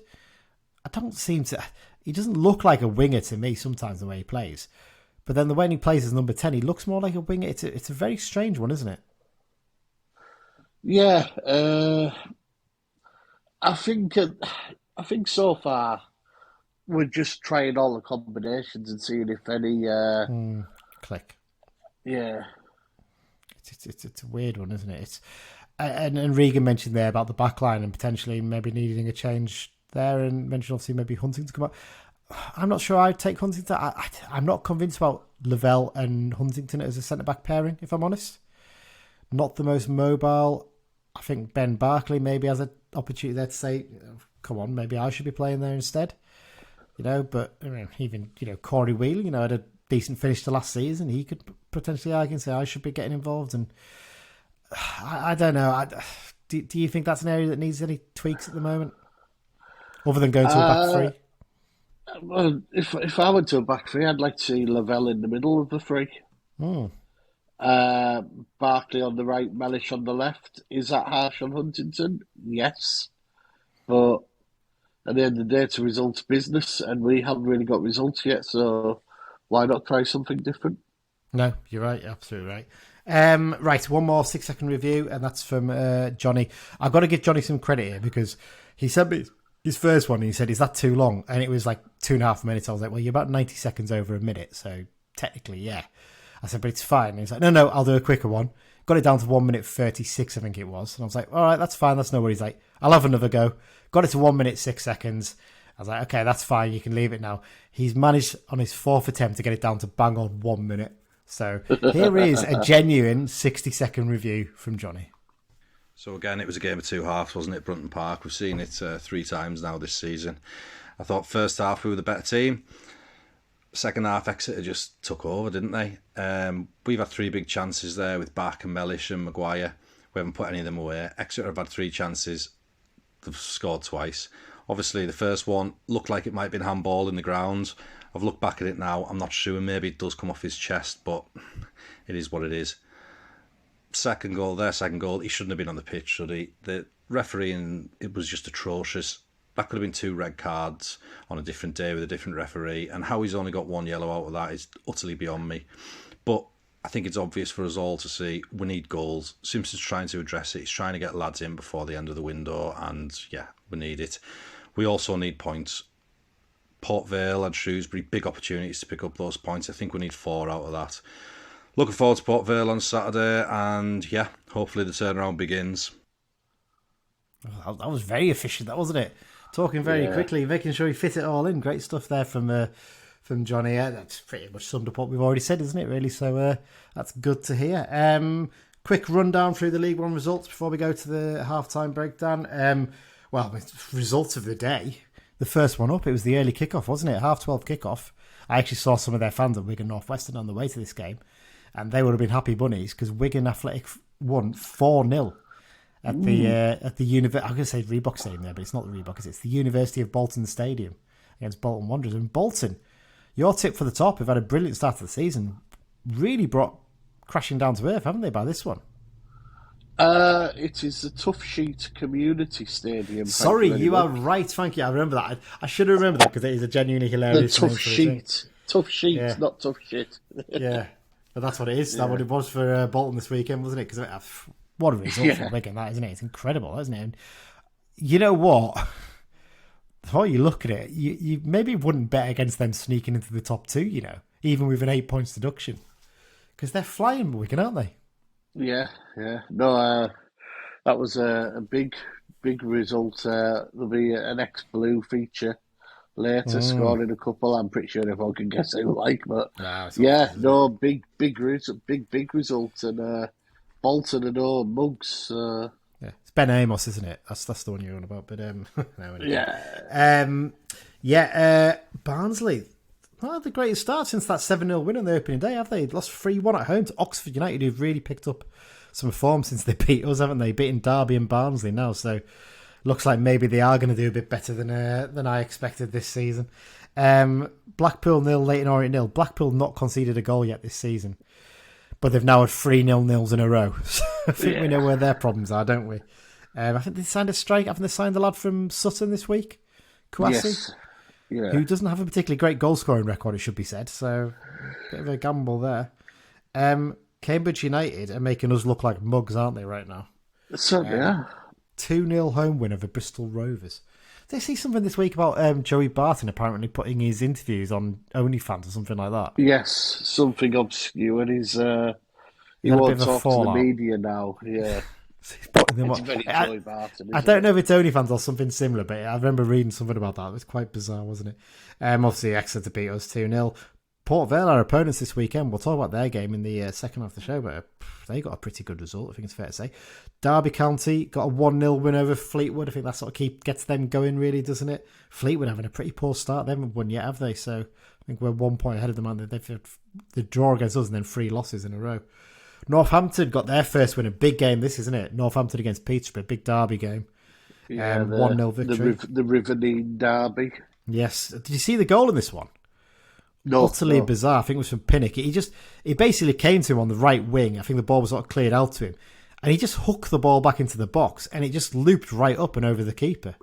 I don't seem to... He doesn't look like a winger to me sometimes the way he plays. But then the way he plays as number 10, he looks more like a winger. It's a very strange one, isn't it? Yeah. I think so far we're just trying all the combinations and seeing if any... click. Yeah. It's a weird one, isn't it? And Regan mentioned there about the back line and potentially maybe needing a change there, and mentioned obviously maybe Huntington to come out. I'm not sure I'd take Huntington. I'm not convinced about Lavelle and Huntington as a centre-back pairing, if I'm honest. Not the most mobile. I think Ben Barkley maybe has an opportunity there to say, come on, maybe I should be playing there instead. But I mean, even, Corey Wheeler, had a decent finish to last season. He could potentially argue and say, I should be getting involved. And I don't know. Do you think that's an area that needs any tweaks at the moment? Other than going to a back three? Well, if I went to a back three, I'd like to see Lavelle in the middle of the three. Barkley on the right, Mellish on the left. Is that harsh on Huntington? Yes. But at the end of the day, it's a results business, and we haven't really got results yet, so why not try something different? No, you're right. You're absolutely right. Right, one more 6-second review, and that's from Johnny. I've got to give Johnny some credit here because he sent me his first one and he said, is that too long? And it was like 2.5 minutes. I was like, well, you're about 90 seconds over a minute, so technically, yeah. I said, but it's fine. And he's like, no, I'll do a quicker one. Got it down to 1 minute 36, I think it was. And I was like, all right, that's fine. That's no worries. He's like, I'll have another go. Got it to 1 minute 6 seconds. I was like, okay, that's fine. You can leave it now. He's managed on his fourth attempt to get it down to bang on 1 minute. So here is a genuine 60-second review from Johnny. So again, it was a game of two halves, wasn't it, Brunton Park? We've seen it 3 times now this season. I thought first half we were the better team. Second half, Exeter just took over, didn't they? We've had 3 big chances there with Back and Mellish and Maguire. We haven't put any of them away. Exeter have had 3 chances. They've scored twice. Obviously, the first one looked like it might have been handball in the ground. I've looked back at it now. I'm not sure. Maybe it does come off his chest, but it is what it is. Second goal, he shouldn't have been on the pitch, should he? The refereeing, it was just atrocious. That could have been 2 red cards on a different day with a different referee, and how he's only got 1 yellow out of that is utterly beyond me. But I think it's obvious for us all to see we need goals. Simpson's trying to address it. He's trying to get lads in before the end of the window, and yeah, we need it. We also need points. Port Vale and Shrewsbury, big opportunities to pick up those points. I think we need 4 out of that. Looking forward to Port Vale on Saturday, and yeah, hopefully the turnaround begins. Oh, that was very efficient, that wasn't it? talking very quickly, making sure we fit it all in. Great stuff there from Johnny. That's pretty much summed up what we've already said, isn't it, really? So that's good to hear. Quick rundown through the League One results before we go to the half-time breakdown. Results of the day. The first one up, it was the early kickoff, wasn't it? 12:30 kickoff. I actually saw some of their fans at Wigan North Western on the way to this game, and they would have been happy bunnies because Wigan Athletic won 4-0 at the University. I'm going to say Reebok Stadium there, but it's not the Reebok. It's the University of Bolton Stadium against Bolton Wanderers. And Bolton, your tip for the top, have had a brilliant start to the season. Really brought crashing down to earth, haven't they, by this one? It is the Tough Sheet Community Stadium. Sorry, you are right. Thank you. I remember that. I should have remembered that because it is a genuinely hilarious name. Tough Sheet. Tough Sheet, not Tough Shit. Yeah, but that's what it is. That's what it was for Bolton this weekend, wasn't it? Because what a result for Wigan, that, isn't it? It's incredible, isn't it? And you know what? How you look at it, you maybe wouldn't bet against them sneaking into the top two, even with an 8 points deduction. Because they're flying Wigan, aren't they? Yeah. No, that was a big result. There'll be an ex-Blue feature later, scoring a couple. I'm pretty sure everyone can guess who but big result. And Bolton and all Mugs. It's Ben Amos, isn't it? That's the one you're on about. But Barnsley. Not the greatest start since that 7-0 win on the opening day, have they? Lost 3-1 at home to Oxford United, who've really picked up some form since they beat us, haven't they? Beating Derby and Barnsley now, so looks like maybe they are going to do a bit better than I expected this season. Blackpool 0, Leyton Orient 0. Blackpool not conceded a goal yet this season, but they've now had 3 0-0s in a row. So I think we know where their problems are, don't we? I think they signed a strike. Haven't they signed the lad from Sutton this week? Kouassi? Yes. Yeah. Who doesn't have a particularly great goal-scoring record, it should be said. So, bit of a gamble there. Cambridge United are making us look like mugs, aren't they, right now? Certainly, 2-0 home win over Bristol Rovers. Did I see something this week about Joey Barton apparently putting his interviews on OnlyFans or something like that? Yes, something obscure. He won't talk to the media now. Yeah. It's very Joey Barton, I don't know if it's OnlyFans or something similar, but I remember reading something about that. It was quite bizarre, wasn't it? Obviously, Exeter beat us 2-0. Port Vale, our opponents this weekend, we'll talk about their game in the second half of the show, but they got a pretty good result, I think it's fair to say. Derby County got a 1-0 win over Fleetwood. I think that sort of gets them going, really, doesn't it? Fleetwood having a pretty poor start. They haven't won yet, have they? So I think we're 1 point ahead of them, and they've had the draw against us and then 3 losses in a row. Northampton got their first win, a big game this, isn't it? Northampton against Peterborough, big derby game. 1-0 victory. The Riverdene derby. Yes. Did you see the goal in this one? No. Utterly bizarre. I think it was from Pinnock. He basically came to him on the right wing. I think the ball was sort of cleared out to him. And he just hooked the ball back into the box and it just looped right up and over the keeper.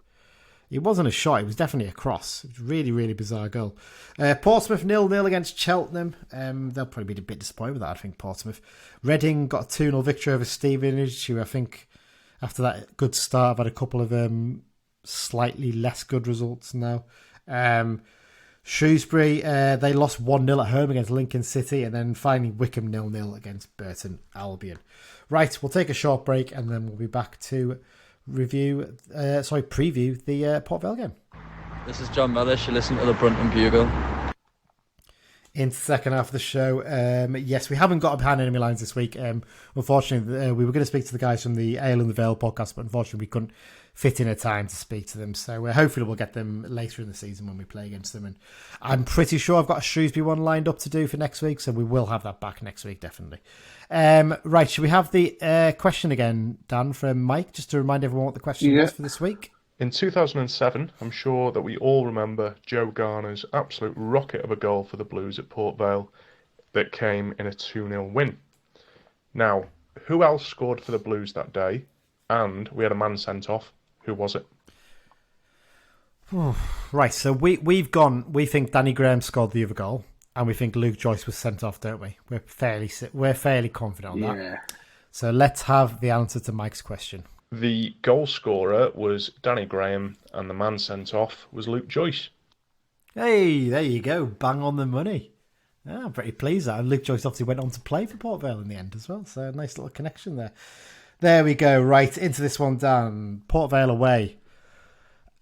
It wasn't a shot, it was definitely a cross. It was a really, really bizarre goal. Portsmouth 0-0 against Cheltenham. They'll probably be a bit disappointed with that, I think, Portsmouth. Reading got a 2-0 victory over Stevenage, who I think, after that good start, have had a couple of slightly less good results now. Shrewsbury, they lost 1-0 at home against Lincoln City, and then finally Wickham 0-0 against Burton Albion. Right, we'll take a short break, and then we'll be back to preview the Port Vale game. This is John Mellish. You listen to the Brunton Bugle. Into the second half of the show, yes, we haven't got a behind enemy lines this week. Unfortunately, we were going to speak to the guys from the Ale and the Vale podcast, but unfortunately we couldn't fit in a time to speak to them. So hopefully we'll get them later in the season when we play against them. And I'm pretty sure I've got a Shrewsbury one lined up to do for next week, so we will have that back next week, definitely. Right, should we have the question again, Dan, from Mike, just to remind everyone what the question was for this week? In 2007, I'm sure that we all remember Joe Garner's absolute rocket of a goal for the Blues at Port Vale that came in a 2-0 win. Now, who else scored for the Blues that day? And we had a man sent off. Who was it? Right, so we think Danny Graham scored the other goal, and we think Luke Joyce was sent off, don't we? We're fairly confident on that. So let's have the answer to Mike's question. The goal scorer was Danny Graham, and the man sent off was Luke Joyce. Hey, there you go. Bang on the money. I'm pretty pleased that. And Luke Joyce obviously went on to play for Port Vale in the end as well. So a nice little connection there. There we go. Right, into this one, Dan. Port Vale away.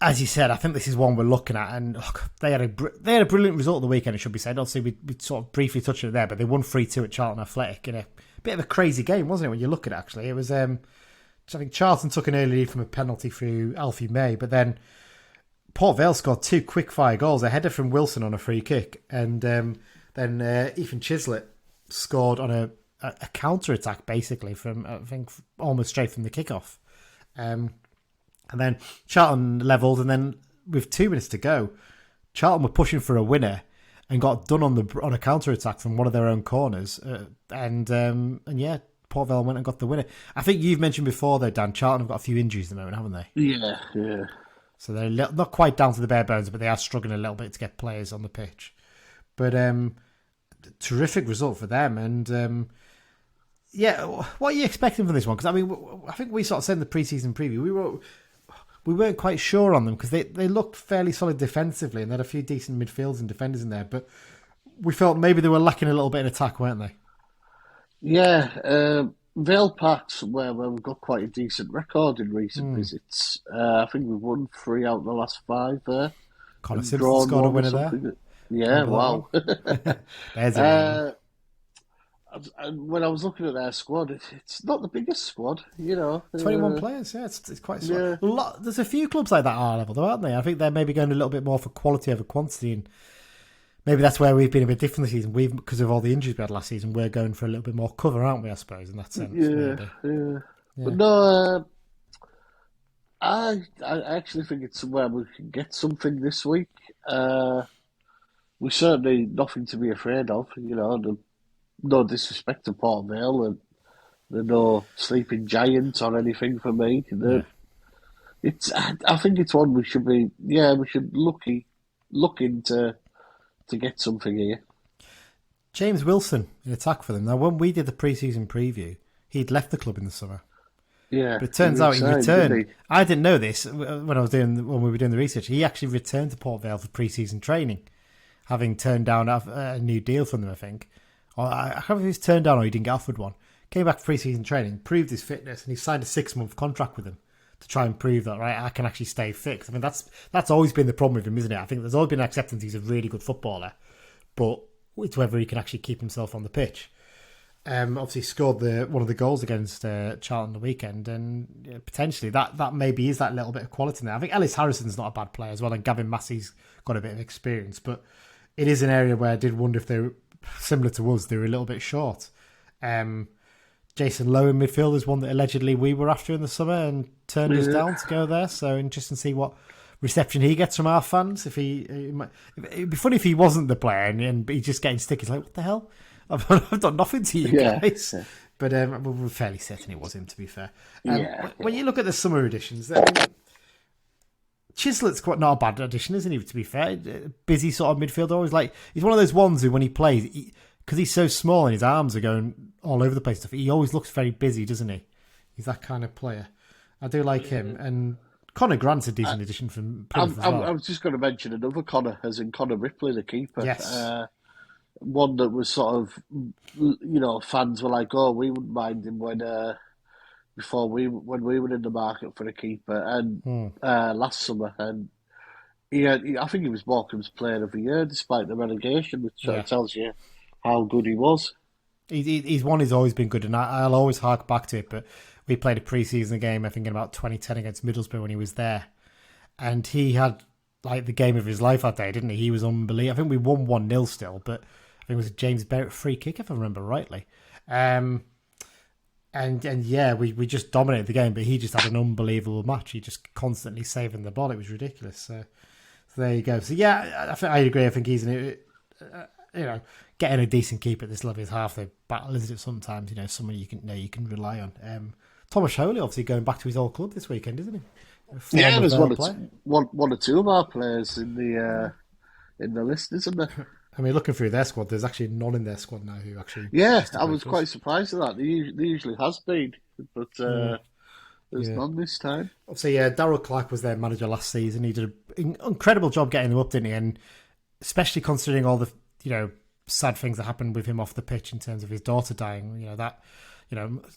as you said, I think this is one we're looking at, and they had a brilliant result of the weekend. It should be said. Obviously, we sort of briefly touched on it there, but they won 3-2 at Charlton Athletic in a bit of a crazy game, wasn't it? When you look at it, actually, it was. I think Charlton took an early lead from a penalty through Alfie May, but then Port Vale scored 2 quick-fire goals. A header from Wilson on a free kick, and then Ethan Chislett scored on a counter-attack, basically, from, I think, almost straight from the kickoff. And then Charlton levelled, and then with 2 minutes to go, Charlton were pushing for a winner and got done on a counter-attack from one of their own corners. And Port Vale went and got the winner. I think you've mentioned before, though, Dan, Charlton have got a few injuries at the moment, haven't they? Yeah. So they're not quite down to the bare bones, but they are struggling a little bit to get players on the pitch. But terrific result for them. And what are you expecting from this one? Because I think we sort of said in the pre-season preview we weren't quite sure on them because they looked fairly solid defensively and they had a few decent midfielders and defenders in there, but we felt maybe they were lacking a little bit in attack, weren't they? Yeah, Vale Park's where we've got quite a decent record in recent visits. I think we've won 3 out of the last 5 there. Connor Simpson scored a winner there. Yeah, wow. There's a and when I was looking at their squad, it's not the biggest squad, 21 players, yeah, it's quite small. Yeah. There's a few clubs like that at our level, though, aren't they? I think they're maybe going a little bit more for quality over quantity, and maybe that's where we've been a bit different this season. Because of all the injuries we had last season, we're going for a little bit more cover, aren't we, I suppose, in that sense? Yeah. But no, I actually think it's somewhere we can get something this week. We certainly nothing to be afraid of, no disrespect to Port Vale, and they're no sleeping giant or anything for me. I think it's one we should look into to get something here. James Wilson in attack for them. Now, when we did the pre-season preview, he'd left the club in the summer. Yeah, but it turns out he returned. I didn't know this when we were doing the research. He actually returned to Port Vale for pre-season training, having turned down a new deal from them, I think. I can't remember if he was turned down or he didn't get offered one. Came back for pre-season training, proved his fitness, and he signed a 6-month contract with him to try and prove that, right, I can actually stay fit. I mean, that's always been the problem with him, isn't it? I think there's always been an acceptance he's a really good footballer, but it's whether he can actually keep himself on the pitch. Obviously scored one of the goals against Charlton the weekend, and potentially that maybe is that little bit of quality in there. I think Ellis Harrison's not a bad player as well, and Gavin Massey's got a bit of experience, but it is an area where I did wonder if they were similar to us, they were a little bit short. Jason Lowe in midfield is one that allegedly we were after in the summer and turned us down to go there, so interesting to see what reception he gets from our fans. It'd be funny if he wasn't the player and he's just getting stick. He's like, what the hell? I've done nothing to you guys. Yeah. But we're fairly certain it was him, to be fair. When you look at the summer editions, Chislett's quite not a bad addition, isn't he, to be fair? Busy sort of midfielder. Always he's one of those ones who, when he plays, because he's so small and his arms are going all over the place, he always looks very busy, doesn't he? He's that kind of player. I do like him. And Connor Grant's a decent addition from Plymouth as well. I was just going to mention another Connor, as in Connor Ripley, the keeper. Yes. One that was sort of, fans were like, oh, we wouldn't mind him when we were in the market for a keeper and last summer, and I think he was Morecambe's Player of the Year despite the relegation, which tells you how good he was. He's one who's always been good, and I'll always hark back to it. But we played a pre-season game, I think in about 2010 against Middlesbrough when he was there, and he had the game of his life that day, didn't he? He was unbelievable. I think we won 1-0 still, but I think it was a James Barrett free kick, if I remember rightly. And we just dominated the game, but he just had an unbelievable match. He just constantly saving the ball. It was ridiculous. So there you go. So I agree. I think he's getting a decent keeper at this level is half the battle, isn't it? Sometimes someone you can rely on. Thomas Holy obviously going back to his old club this weekend, isn't he? There's one or two of our players in the list, isn't there? I mean, looking through their squad, there's actually none in their squad now who actually... Yeah, I was quite surprised at that. There usually has been, but there's none this time. Obviously, Darryl Clark was their manager last season. He did an incredible job getting them up, didn't he? And especially considering all the, sad things that happened with him off the pitch in terms of his daughter dying,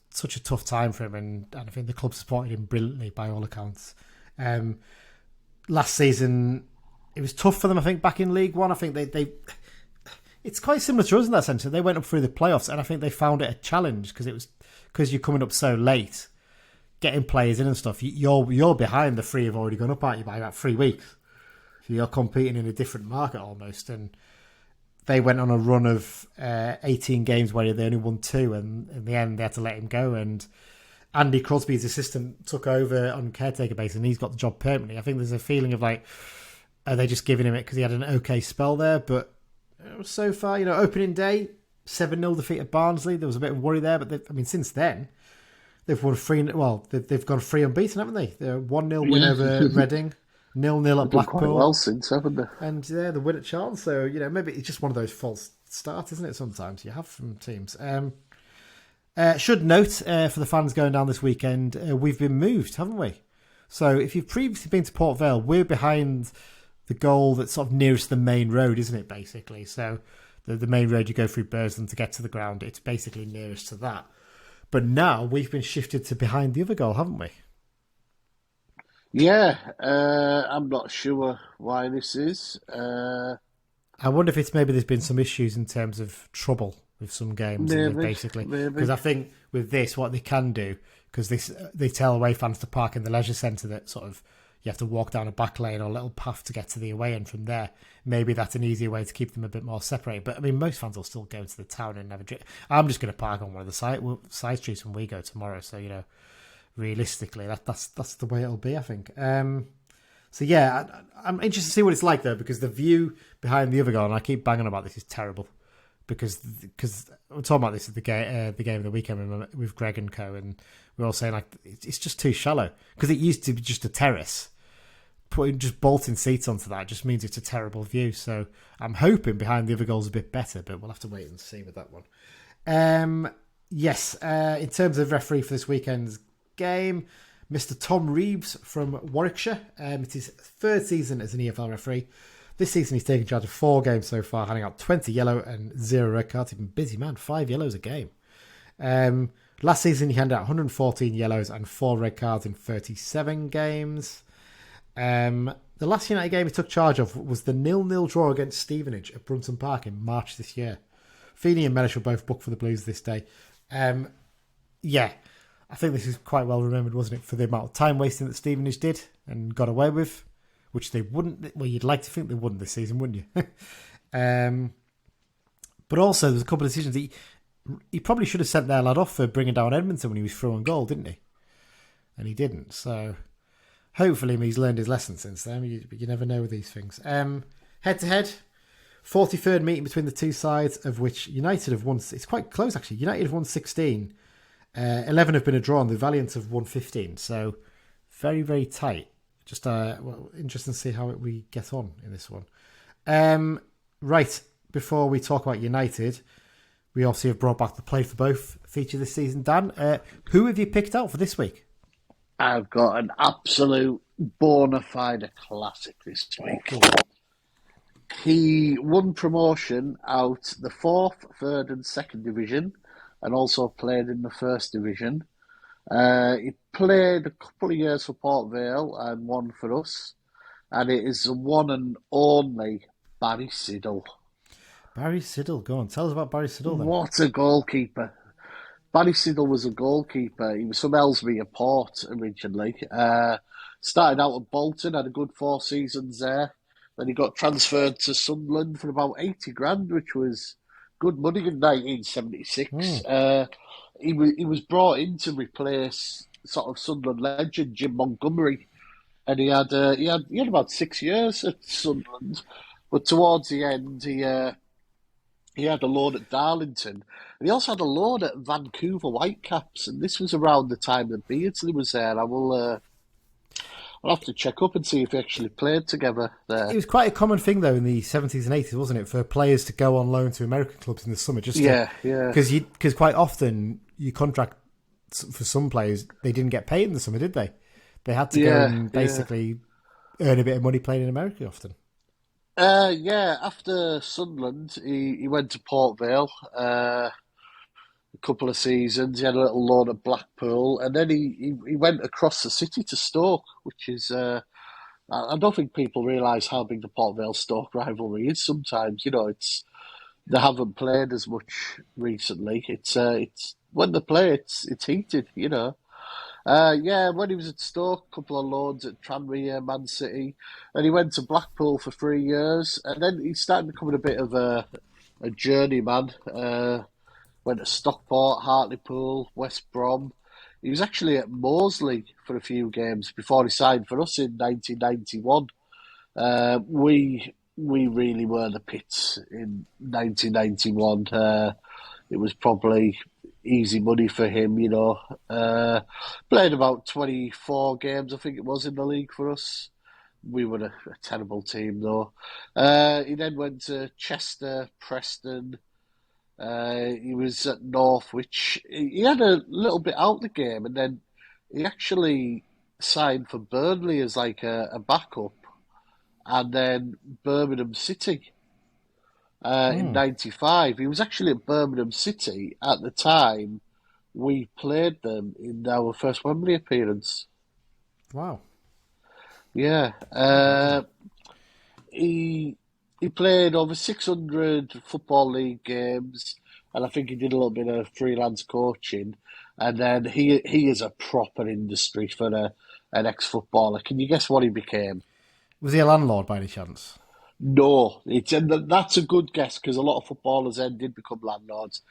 such a tough time for him. And I think the club supported him brilliantly by all accounts. last season, it was tough for them, I think, back in League One. I think they it's quite similar to us in that sense. They went up through the playoffs, and I think they found it a challenge because you're coming up so late, getting players in and stuff. You're behind the three have already gone up, aren't you, by about 3 weeks? So you're competing in a different market almost, and they went on a run of 18 games where they only won 2, and in the end they had to let him go. And Andy Crosby, his assistant, took over on caretaker basis, and he's got the job permanently. I think there's a feeling of like, are they just giving him it because he had an okay spell there? But so far, opening day, 7-0 defeat at Barnsley. There was a bit of worry there, but since then, they've won 3. Well, they've gone 3 unbeaten, haven't they? They're 1-0 win over Reading, 0-0 at Blackpool. Quite well since, haven't they? And the win at Charlton. So maybe it's just one of those false starts, isn't it? Sometimes you have from teams. Should note for the fans going down this weekend, we've been moved, haven't we? So if you've previously been to Port Vale, we're behind the goal that's sort of nearest the main road, isn't it, basically? So the main road you go through Bursland to get to the ground, it's basically nearest to that. But now we've been shifted to behind the other goal, haven't we? Yeah, I'm not sure why this is. I wonder if it's maybe there's been some issues in terms of trouble with some games, basically. Because I think with this, what they can do, because they tell away fans to park in the leisure centre that sort of you have to walk down a back lane or a little path to get to the away end from there. Maybe that's an easier way to keep them a bit more separated. But most fans will still go to the town and have a drink. I'm just going to park on one of the side streets when we go tomorrow. So, realistically, that's the way it'll be, I think. So, yeah, I'm interested to see what it's like, though, because the view behind the other goal, and I keep banging about this, is terrible. Because we're talking about this at the game of the weekend with Greg and co, and we're all saying like it's just too shallow because it used to be just a terrace. Just bolting seats onto that just means it's a terrible view. So I'm hoping behind the other goal's a bit better, but we'll have to wait and see with that one. Yes, in terms of referee for this weekend's game, Mr. Tom Reeves from Warwickshire. It's his 3rd season as an EFL referee. This season he's taken charge of 4 games so far, handing out 20 yellow and 0 red cards. He's been busy, man. 5 yellows a game. Last season he handed out 114 yellows and 4 red cards in 37 games. The last United game he took charge of was the 0-0 draw against Stevenage at Brunton Park in March this year. Feeney and Mellish were both booked for the Blues this day. Yeah, I think this is quite well remembered, wasn't it, for the amount of time wasting that Stevenage did and got away with. Which they wouldn't. Well, you'd like to think they wouldn't this season, wouldn't you? But also, there's a couple of decisions. He probably should have sent their lad off for bringing down Edmonton when he was through on goal, didn't he? And he didn't. So hopefully he's learned his lesson since then. You never know with these things. Head to head, 43rd meeting between the two sides, of which United have won. It's quite close actually. United have won 16. 11 have been a draw, and the Valiants have won 15. So very, very tight. Just interesting to see how we get on in this one. Right, before we talk about United, we obviously have brought back the Play for Both feature this season. Dan, who have you picked out for this week? I've got an absolute bona fide classic this week. He won promotion out the 4th, 3rd and 2nd division and also played in the 1st division. He played a couple of years for Port Vale and one for us. And it is the one and only Barry Siddle. Barry Siddle, go on. Tell us about Barry Siddle then. What a goalkeeper. Barry Siddle was a goalkeeper. He was from Ellesmere Port originally. Started out at Bolton, had a good 4 seasons there. Then he got transferred to Sunderland for about 80 grand, which was good money in 1976. He was brought in to replace sort of Sunderland legend Jim Montgomery, and he had about 6 years at Sunderland, but towards the end he had a loan at Darlington, and he also had a loan at Vancouver Whitecaps, and this was around the time that Beardsley was there. I'll have to check up and see if they actually played together there. It was quite a common thing, though, in the 70s and 80s, wasn't it, for players to go on loan to American clubs in the summer? Because quite often, you contract for some players, they didn't get paid in the summer, did they? They had to go and basically earn a bit of money playing in America often. After Sunderland, he went to Port Vale a couple of seasons. He had a little loan at Blackpool, and then he went across the city to Stoke, which is I don't think people realise how big the Port Vale Stoke rivalry is. Sometimes, they haven't played as much recently. It's when they play, it's heated. When he was at Stoke, a couple of loans at Tranmere, Man City, and he went to Blackpool for 3 years, and then he started becoming a bit of a journeyman. Went to Stockport, Hartlepool, West Brom. He was actually at Moseley for a few games before he signed for us in 1991. We really were the pits in 1991. It was probably easy money for him, Played about 24 games, I think it was, in the league for us. We were a terrible team, though. He then went to Chester, Preston. He was at Northwich. He had a little bit out the game, and then he actually signed for Burnley as like a backup, and then Birmingham City in '95. He was actually at Birmingham City at the time we played them in our first Wembley appearance. Wow. Yeah. He played over 600 Football League games, and I think he did a little bit of freelance coaching. And then he is a proper industry for an ex-footballer. Can you guess what he became? Was he a landlord by any chance? No, that's a good guess because a lot of footballers then did become landlords.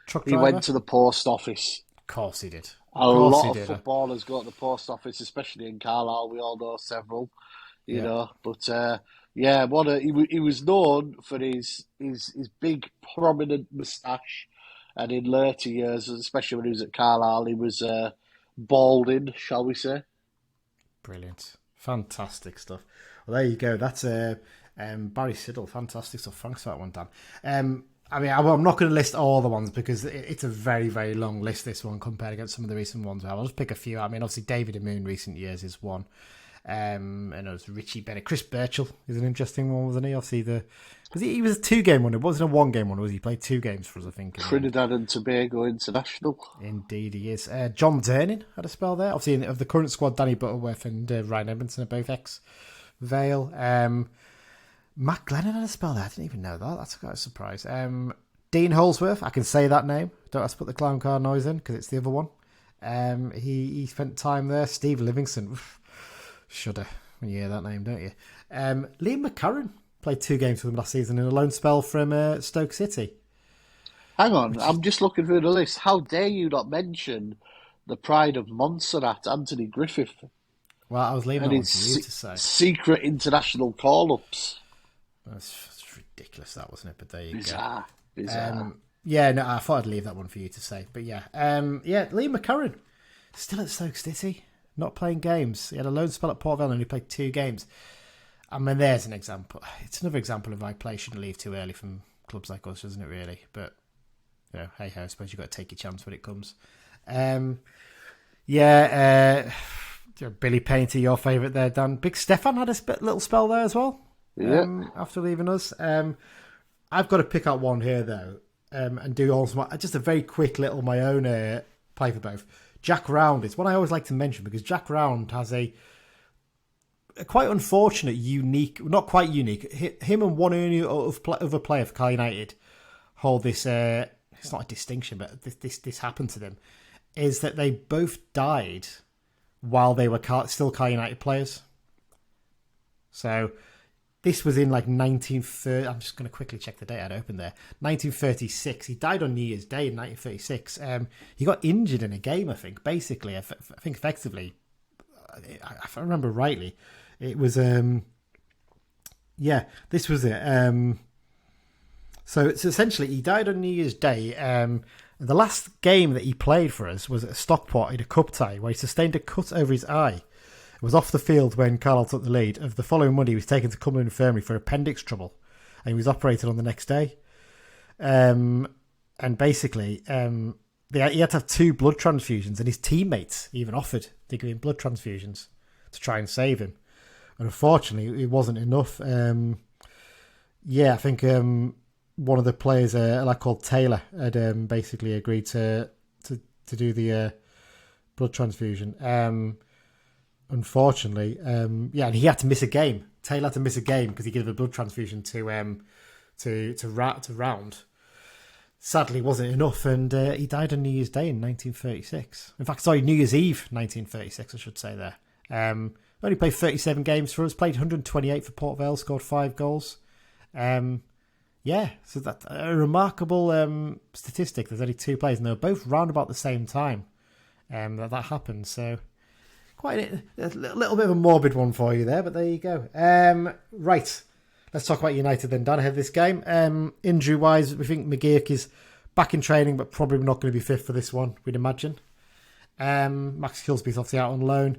Truck He driver? went to the post office. Of course he did. A lot of footballers go to the post office, especially in Carlisle. We all know several, you know. But he was known for his big prominent moustache, and in later years, especially when he was at Carlisle, he was balding, shall we say? Brilliant, fantastic stuff. Well, there you go. That's Barry Siddle. Fantastic stuff. Thanks for that one, Dan. I'm not going to list all the ones because it's a very, very long list, this one, compared against some of the recent ones. I'll just pick a few. Obviously, David Moon recent years is one. And it was Richie Bennett. Chris Birchall is an interesting one, wasn't he? Obviously, he was a 2-game winner. It wasn't a 1-game winner, was he? He played 2 games for us, I think. Trinidad and Tobago international. Indeed, he is. John Durnin had a spell there. Obviously, of the current squad, Danny Butterworth and Ryan Edmondson are both ex-Vale. Matt Glennon had a spell there. I didn't even know that. That's quite a surprise. Dean Holsworth, I can say that name. Don't have to put the clown car noise in because it's the other one. He spent time there. Steve Livingston. Shudder when you hear that name, don't you? Liam McCarran played 2 games for them last season in a loan spell from Stoke City. Hang on, I'm just looking through the list. How dare you not mention the pride of Montserrat, Anthony Griffith? Well, I was leaving that one for you to say. Secret international call-ups. That's ridiculous, that, wasn't it? But there you Bizarre. go. I thought I'd leave that one for you to say. But Liam McCarran, still at Stoke City, not playing games. He had a loan spell at Port Vale and he played 2 games. There's an example. It's another example of why players shouldn't leave too early from clubs like us, isn't it, really? But, hey-ho, I suppose you've got to take your chance when it comes. Billy Painter, your favourite there, Dan. Big Stefan had a little spell there as well. After leaving us. I've got to pick out one here though, and do also just a very quick little my own play for both. Jack Round is one I always like to mention because Jack Round has a quite unfortunate, unique, not quite unique. Him and one other player for Carl United hold this. It's not a distinction, but this happened to them. Is that they both died while they were still Carl United players. So this was in like 1930. I'm just going to quickly check the date I'd opened there. 1936. He died on New Year's Day in 1936. He got injured in a game, I think. Basically, I think effectively, if I remember rightly, it was. This was it. So it's essentially he died on New Year's Day. The last game that he played for us was at Stockport in a cup tie where he sustained a cut over his eye. It was off the field when Carlisle took the lead. Of the following Monday, he was taken to Cumberland Infirmary for appendix trouble, and he was operated on the next day. And basically, he had to have 2 blood transfusions, and his teammates even offered to give him blood transfusions to try and save him. And unfortunately, it wasn't enough. I think one of the players, a lad called Taylor, had basically agreed to do the blood transfusion. unfortunately. And he had to miss a game. Taylor had to miss a game because he gave a blood transfusion to Round. Sadly, wasn't enough, and he died on New Year's Day in 1936. In fact, sorry, New Year's Eve 1936, I should say there. Only played 37 games for us, played 128 for Port Vale, scored 5 goals. So that's a remarkable statistic. There's only 2 players, and they were both round about the same time that happened. So quite a little bit of a morbid one for you there, but there you go. Right. Let's talk about United then, Dan, ahead of this game. Injury-wise, we think McGeoch is back in training, but probably not going to be fit for this one, we'd imagine. Max Kilsby's obviously out on loan.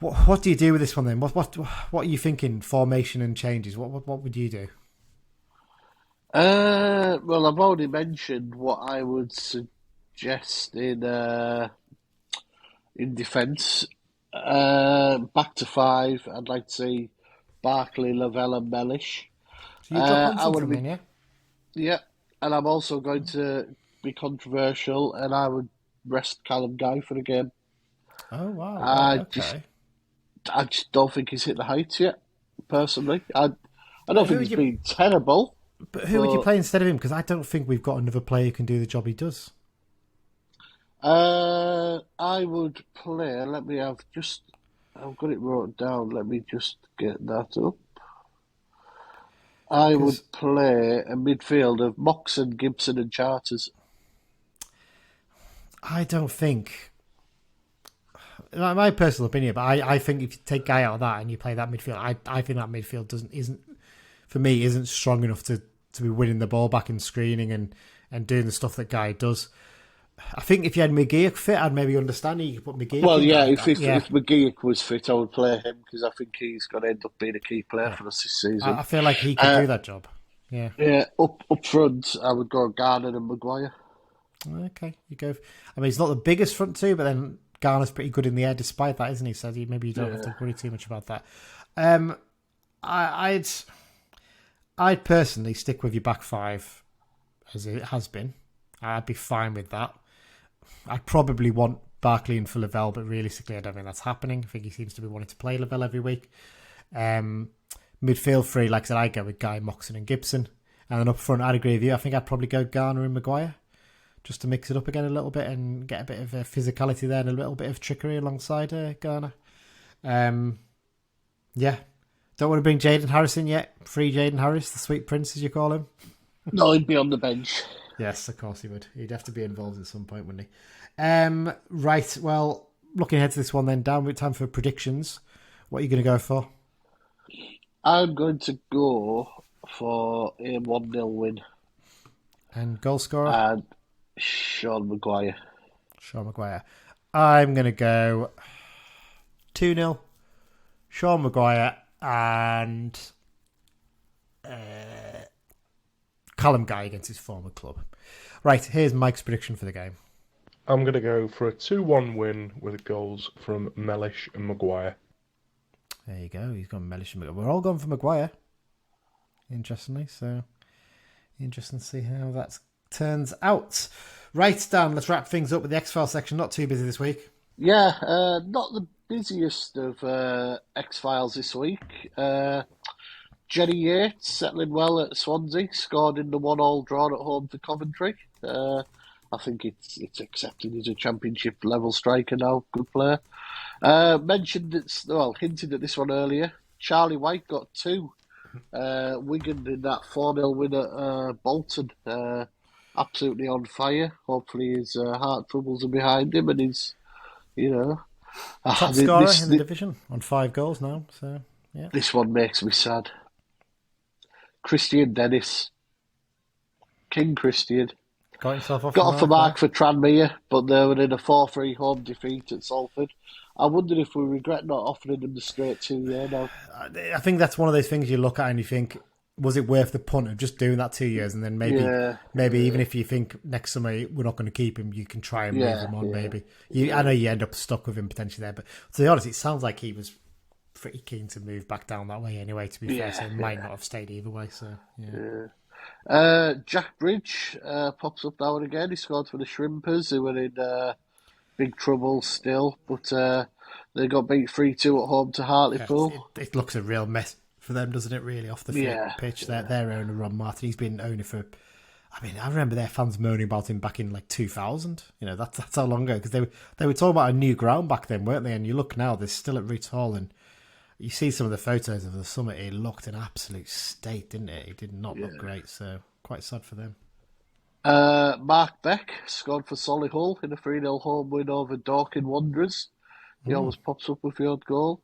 What do you do with this one then? What are you thinking? Formation and changes. What would you do? Well, I've already mentioned what I would suggest in defence. Back to 5. I'd like to see Barkley, Lavelle and Mellish. So you drop on something then, yeah? Yeah, and I'm also going to be controversial, and I would rest Callum Guy for the game. Oh, wow. Okay. I just don't think he's hit the heights yet, personally. I don't think he's been terrible. But who would you play instead of him? Because I don't think we've got another player who can do the job he does. I would play, I've got it wrote down, let me just get that up. I would play a midfield of Moxon, Gibson and Charters. I don't think... My personal opinion, but I think if you take Guy out of that and you play that midfield, I think that midfield isn't strong enough to be winning the ball back and screening and doing the stuff that Guy does. I think if you had McGeoch fit, I'd maybe understand you could put McGeoch. Well, if McGeoch was fit, I would play him because I think he's going to end up being a key player for us this season. I feel like he could do that job. Yeah. Yeah. Up front, I would go Garner and Maguire. Okay, you go. I mean, he's not the biggest front two, but then Garner's pretty good in the air despite that, isn't he? So maybe you don't have to worry too much about that. I'd personally stick with your back 5 as it has been. I'd be fine with that. I'd probably want Barkley and for Lavelle, but realistically, I don't think that's happening. I think he seems to be wanting to play Lavelle every week. Midfield 3, like I said, I'd go with Guy, Moxon and Gibson. And then up front, I'd agree with you. I think I'd probably go Garner and Maguire, just to mix it up again a little bit and get a bit of physicality there and a little bit of trickery alongside Garner. Don't want to bring Jaden Harris in yet. Free Jaden Harris, the sweet prince, as you call him. No, he'd be on the bench. Yes, of course he would. He'd have to be involved at some point, wouldn't he? Right, well, looking ahead to this one then, Dan, with time for predictions. What are you going to go for? I'm going to go for a 1-0 win. And goal scorer? And Sean Maguire. I'm going to go 2-0. Sean Maguire and Callum Guy against his former club. Right, here's Mike's prediction for the game. I'm going to go for a 2-1 win with goals from Mellish and Maguire. There you go. He's gone Mellish and Maguire. We're all going for Maguire, interestingly. So, interesting to see how that turns out. Right, Dan, let's wrap things up with the X-File section. Not too busy this week. Yeah, not the busiest of X-Files this week. Jenny Yates settling well at Swansea, scored in the 1-1 draw at home to Coventry. I think it's accepted he's a championship level striker now, good player. Hinted at this one earlier. Charlie White got 2. Wigan in that 4-0 win at Bolton. Absolutely on fire. Hopefully his heart troubles are behind him and he's, top scorer in the division on 5 goals now. So yeah, this one makes me sad. Christian Dennis, King Christian, got off the mark for Tranmere, but they were in a 4-3 home defeat at Salford. I wonder if we regret not offering him the straight 2 year now. I think that's one of those things you look at and you think, was it worth the punt of just doing that 2 years, and then maybe even if you think next summer we're not going to keep him, you can try and move him on. Maybe I know you end up stuck with him potentially there, but to be honest, it sounds like he was pretty keen to move back down that way anyway. To be fair, so he might not have stayed either way. So Jack Bridge pops up now and again. He scored for the Shrimpers, who were in big trouble still, but They got beat 3-2 at home to Hartlepool. It looks a real mess for them, doesn't it, really, off the pitch. Their owner, Ron Martin, he's been owner for... I mean, I remember their fans moaning about him back in like 2000. You know, that's how long ago. Because they were talking about a new ground back then, weren't they? And you look now, they're still at Roots Hall, and you see some of the photos of the summit. It looked an absolute state, didn't it? It did not look great. So quite sad for them. Mark Beck scored for Solihull in a 3-0 home win over Dorking Wanderers. He always pops up with the odd goal.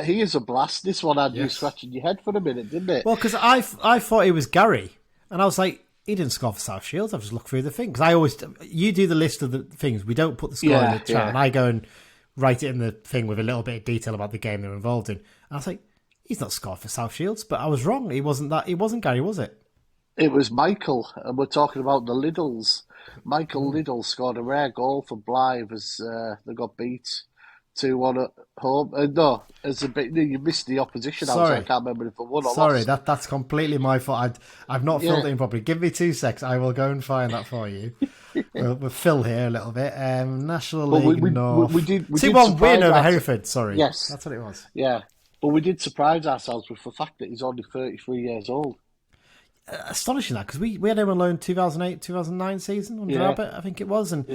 He is a blast. This one had you scratching your head for a minute, didn't it? Well, because I thought it was Gary, and I was like, he didn't score for South Shields. I've just looked through the thing. Because you do the list of the things. We don't put the score in the chat, and I go and write it in the thing with a little bit of detail about the game they're involved in. And I was like, he's not scored for South Shields, but I was wrong. He wasn't Gary, was it? It was Michael, and we're talking about the Liddles. Michael Liddle scored a rare goal for Blythe as they got beat 2-1 at home. No, you missed the opposition. Sorry. I can't remember if it won or Sorry, lost. That's completely my fault. I've not filled it in properly. Give me 2 secs. I will go and find that for you. we'll fill here a little bit. National League North. We did 2-1 win over Hereford. Sorry. Yes. That's what it was. Yeah. But we did surprise ourselves with the fact that he's only 33 years old. Astonishing that, because we had him on loan 2008-2009 season under Abbott, I think it was, and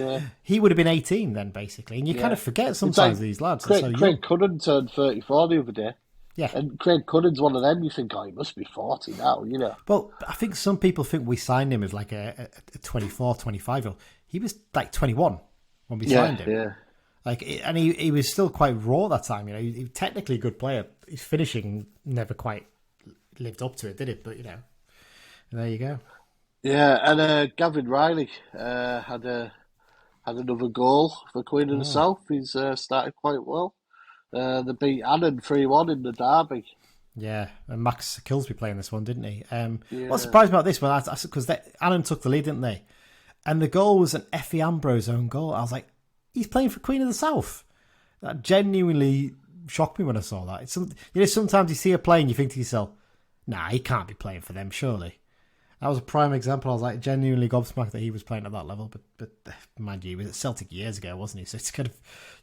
he would have been 18 then, basically. And you kind of forget sometimes these lads. Craig Cunnan turned 34 the other day. Yeah. And Craig Cunnan's one of them, you think, he must be 40 now, you know. Well, I think some people think we signed him as like a 24, 25-year-old. He was like 21 when we signed him. Yeah. And he was still quite raw that time, you know. He was technically a good player. His finishing never quite lived up to it, did it? But, you know. There you go. Yeah, and Gavin Riley had another goal for Queen of the South. He's started quite well. They beat Annan 3-1 in the derby. Yeah, and Max Kilsby playing this one, didn't he? What surprised me about this one, because Annan took the lead, didn't they? And the goal was an Effie Ambrose own goal. I was like, he's playing for Queen of the South. That genuinely shocked me when I saw that. Sometimes you see a play and you think to yourself, nah, he can't be playing for them, surely. That was a prime example. I was like genuinely gobsmacked that he was playing at that level. But mind you, he was at Celtic years ago, wasn't he? So it's kind of,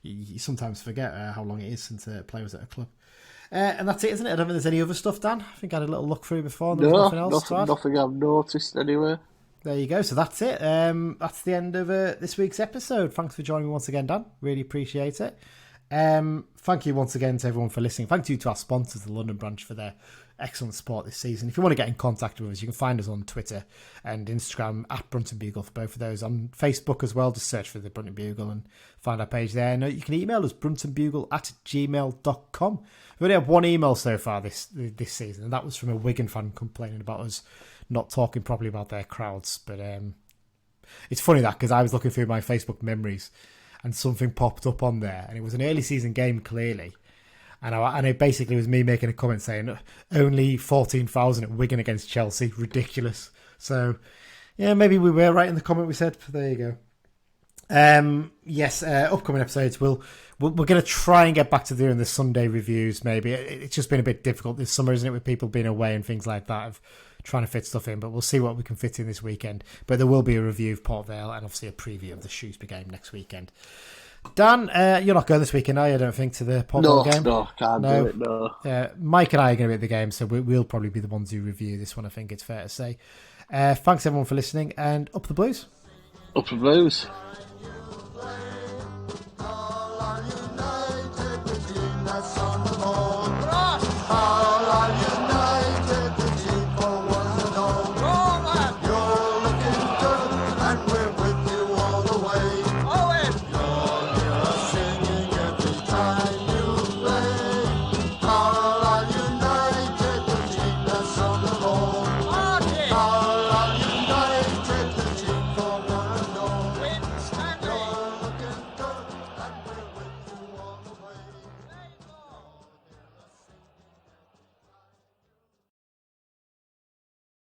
you sometimes forget how long it is since a player was at a club. And that's it, isn't it? I don't think there's any other stuff, Dan. I think I had a little look through before. There was nothing else to add. Nothing I've noticed anywhere. There you go. So that's it. That's the end of this week's episode. Thanks for joining me once again, Dan. Really appreciate it. Thank you once again to everyone for listening. Thank you to our sponsors, the London branch, for their excellent support this season. If you want to get in contact with us, you can find us on Twitter and Instagram at Brunton Bugle for both of those. On Facebook as well, just search for the Brunton Bugle and find our page there. And you can email us bruntonbugle@gmail.com. We only have one email so far this season, and that was from a Wigan fan complaining about us not talking properly about their crowds. But it's funny that, because I was looking through my Facebook memories and something popped up on there, and it was an early season game clearly. And it basically was me making a comment saying, only 14,000 at Wigan against Chelsea. Ridiculous. So, yeah, maybe we were right in the comment we said. There you go. Yes, upcoming episodes, we're going to try and get back to doing the Sunday reviews, maybe. It's just been a bit difficult this summer, isn't it, with people being away and things like that, of trying to fit stuff in. But we'll see what we can fit in this weekend. But there will be a review of Port Vale and obviously a preview of the Shrewsbury game next weekend. Dan, you're not going this weekend, are you? I don't think, to the Port Vale game? No, can't do it, no. Mike and I are going to be at the game, so we'll probably be the ones who review this one, I think it's fair to say. Thanks, everyone, for listening, and up the Blues. Up the Blues.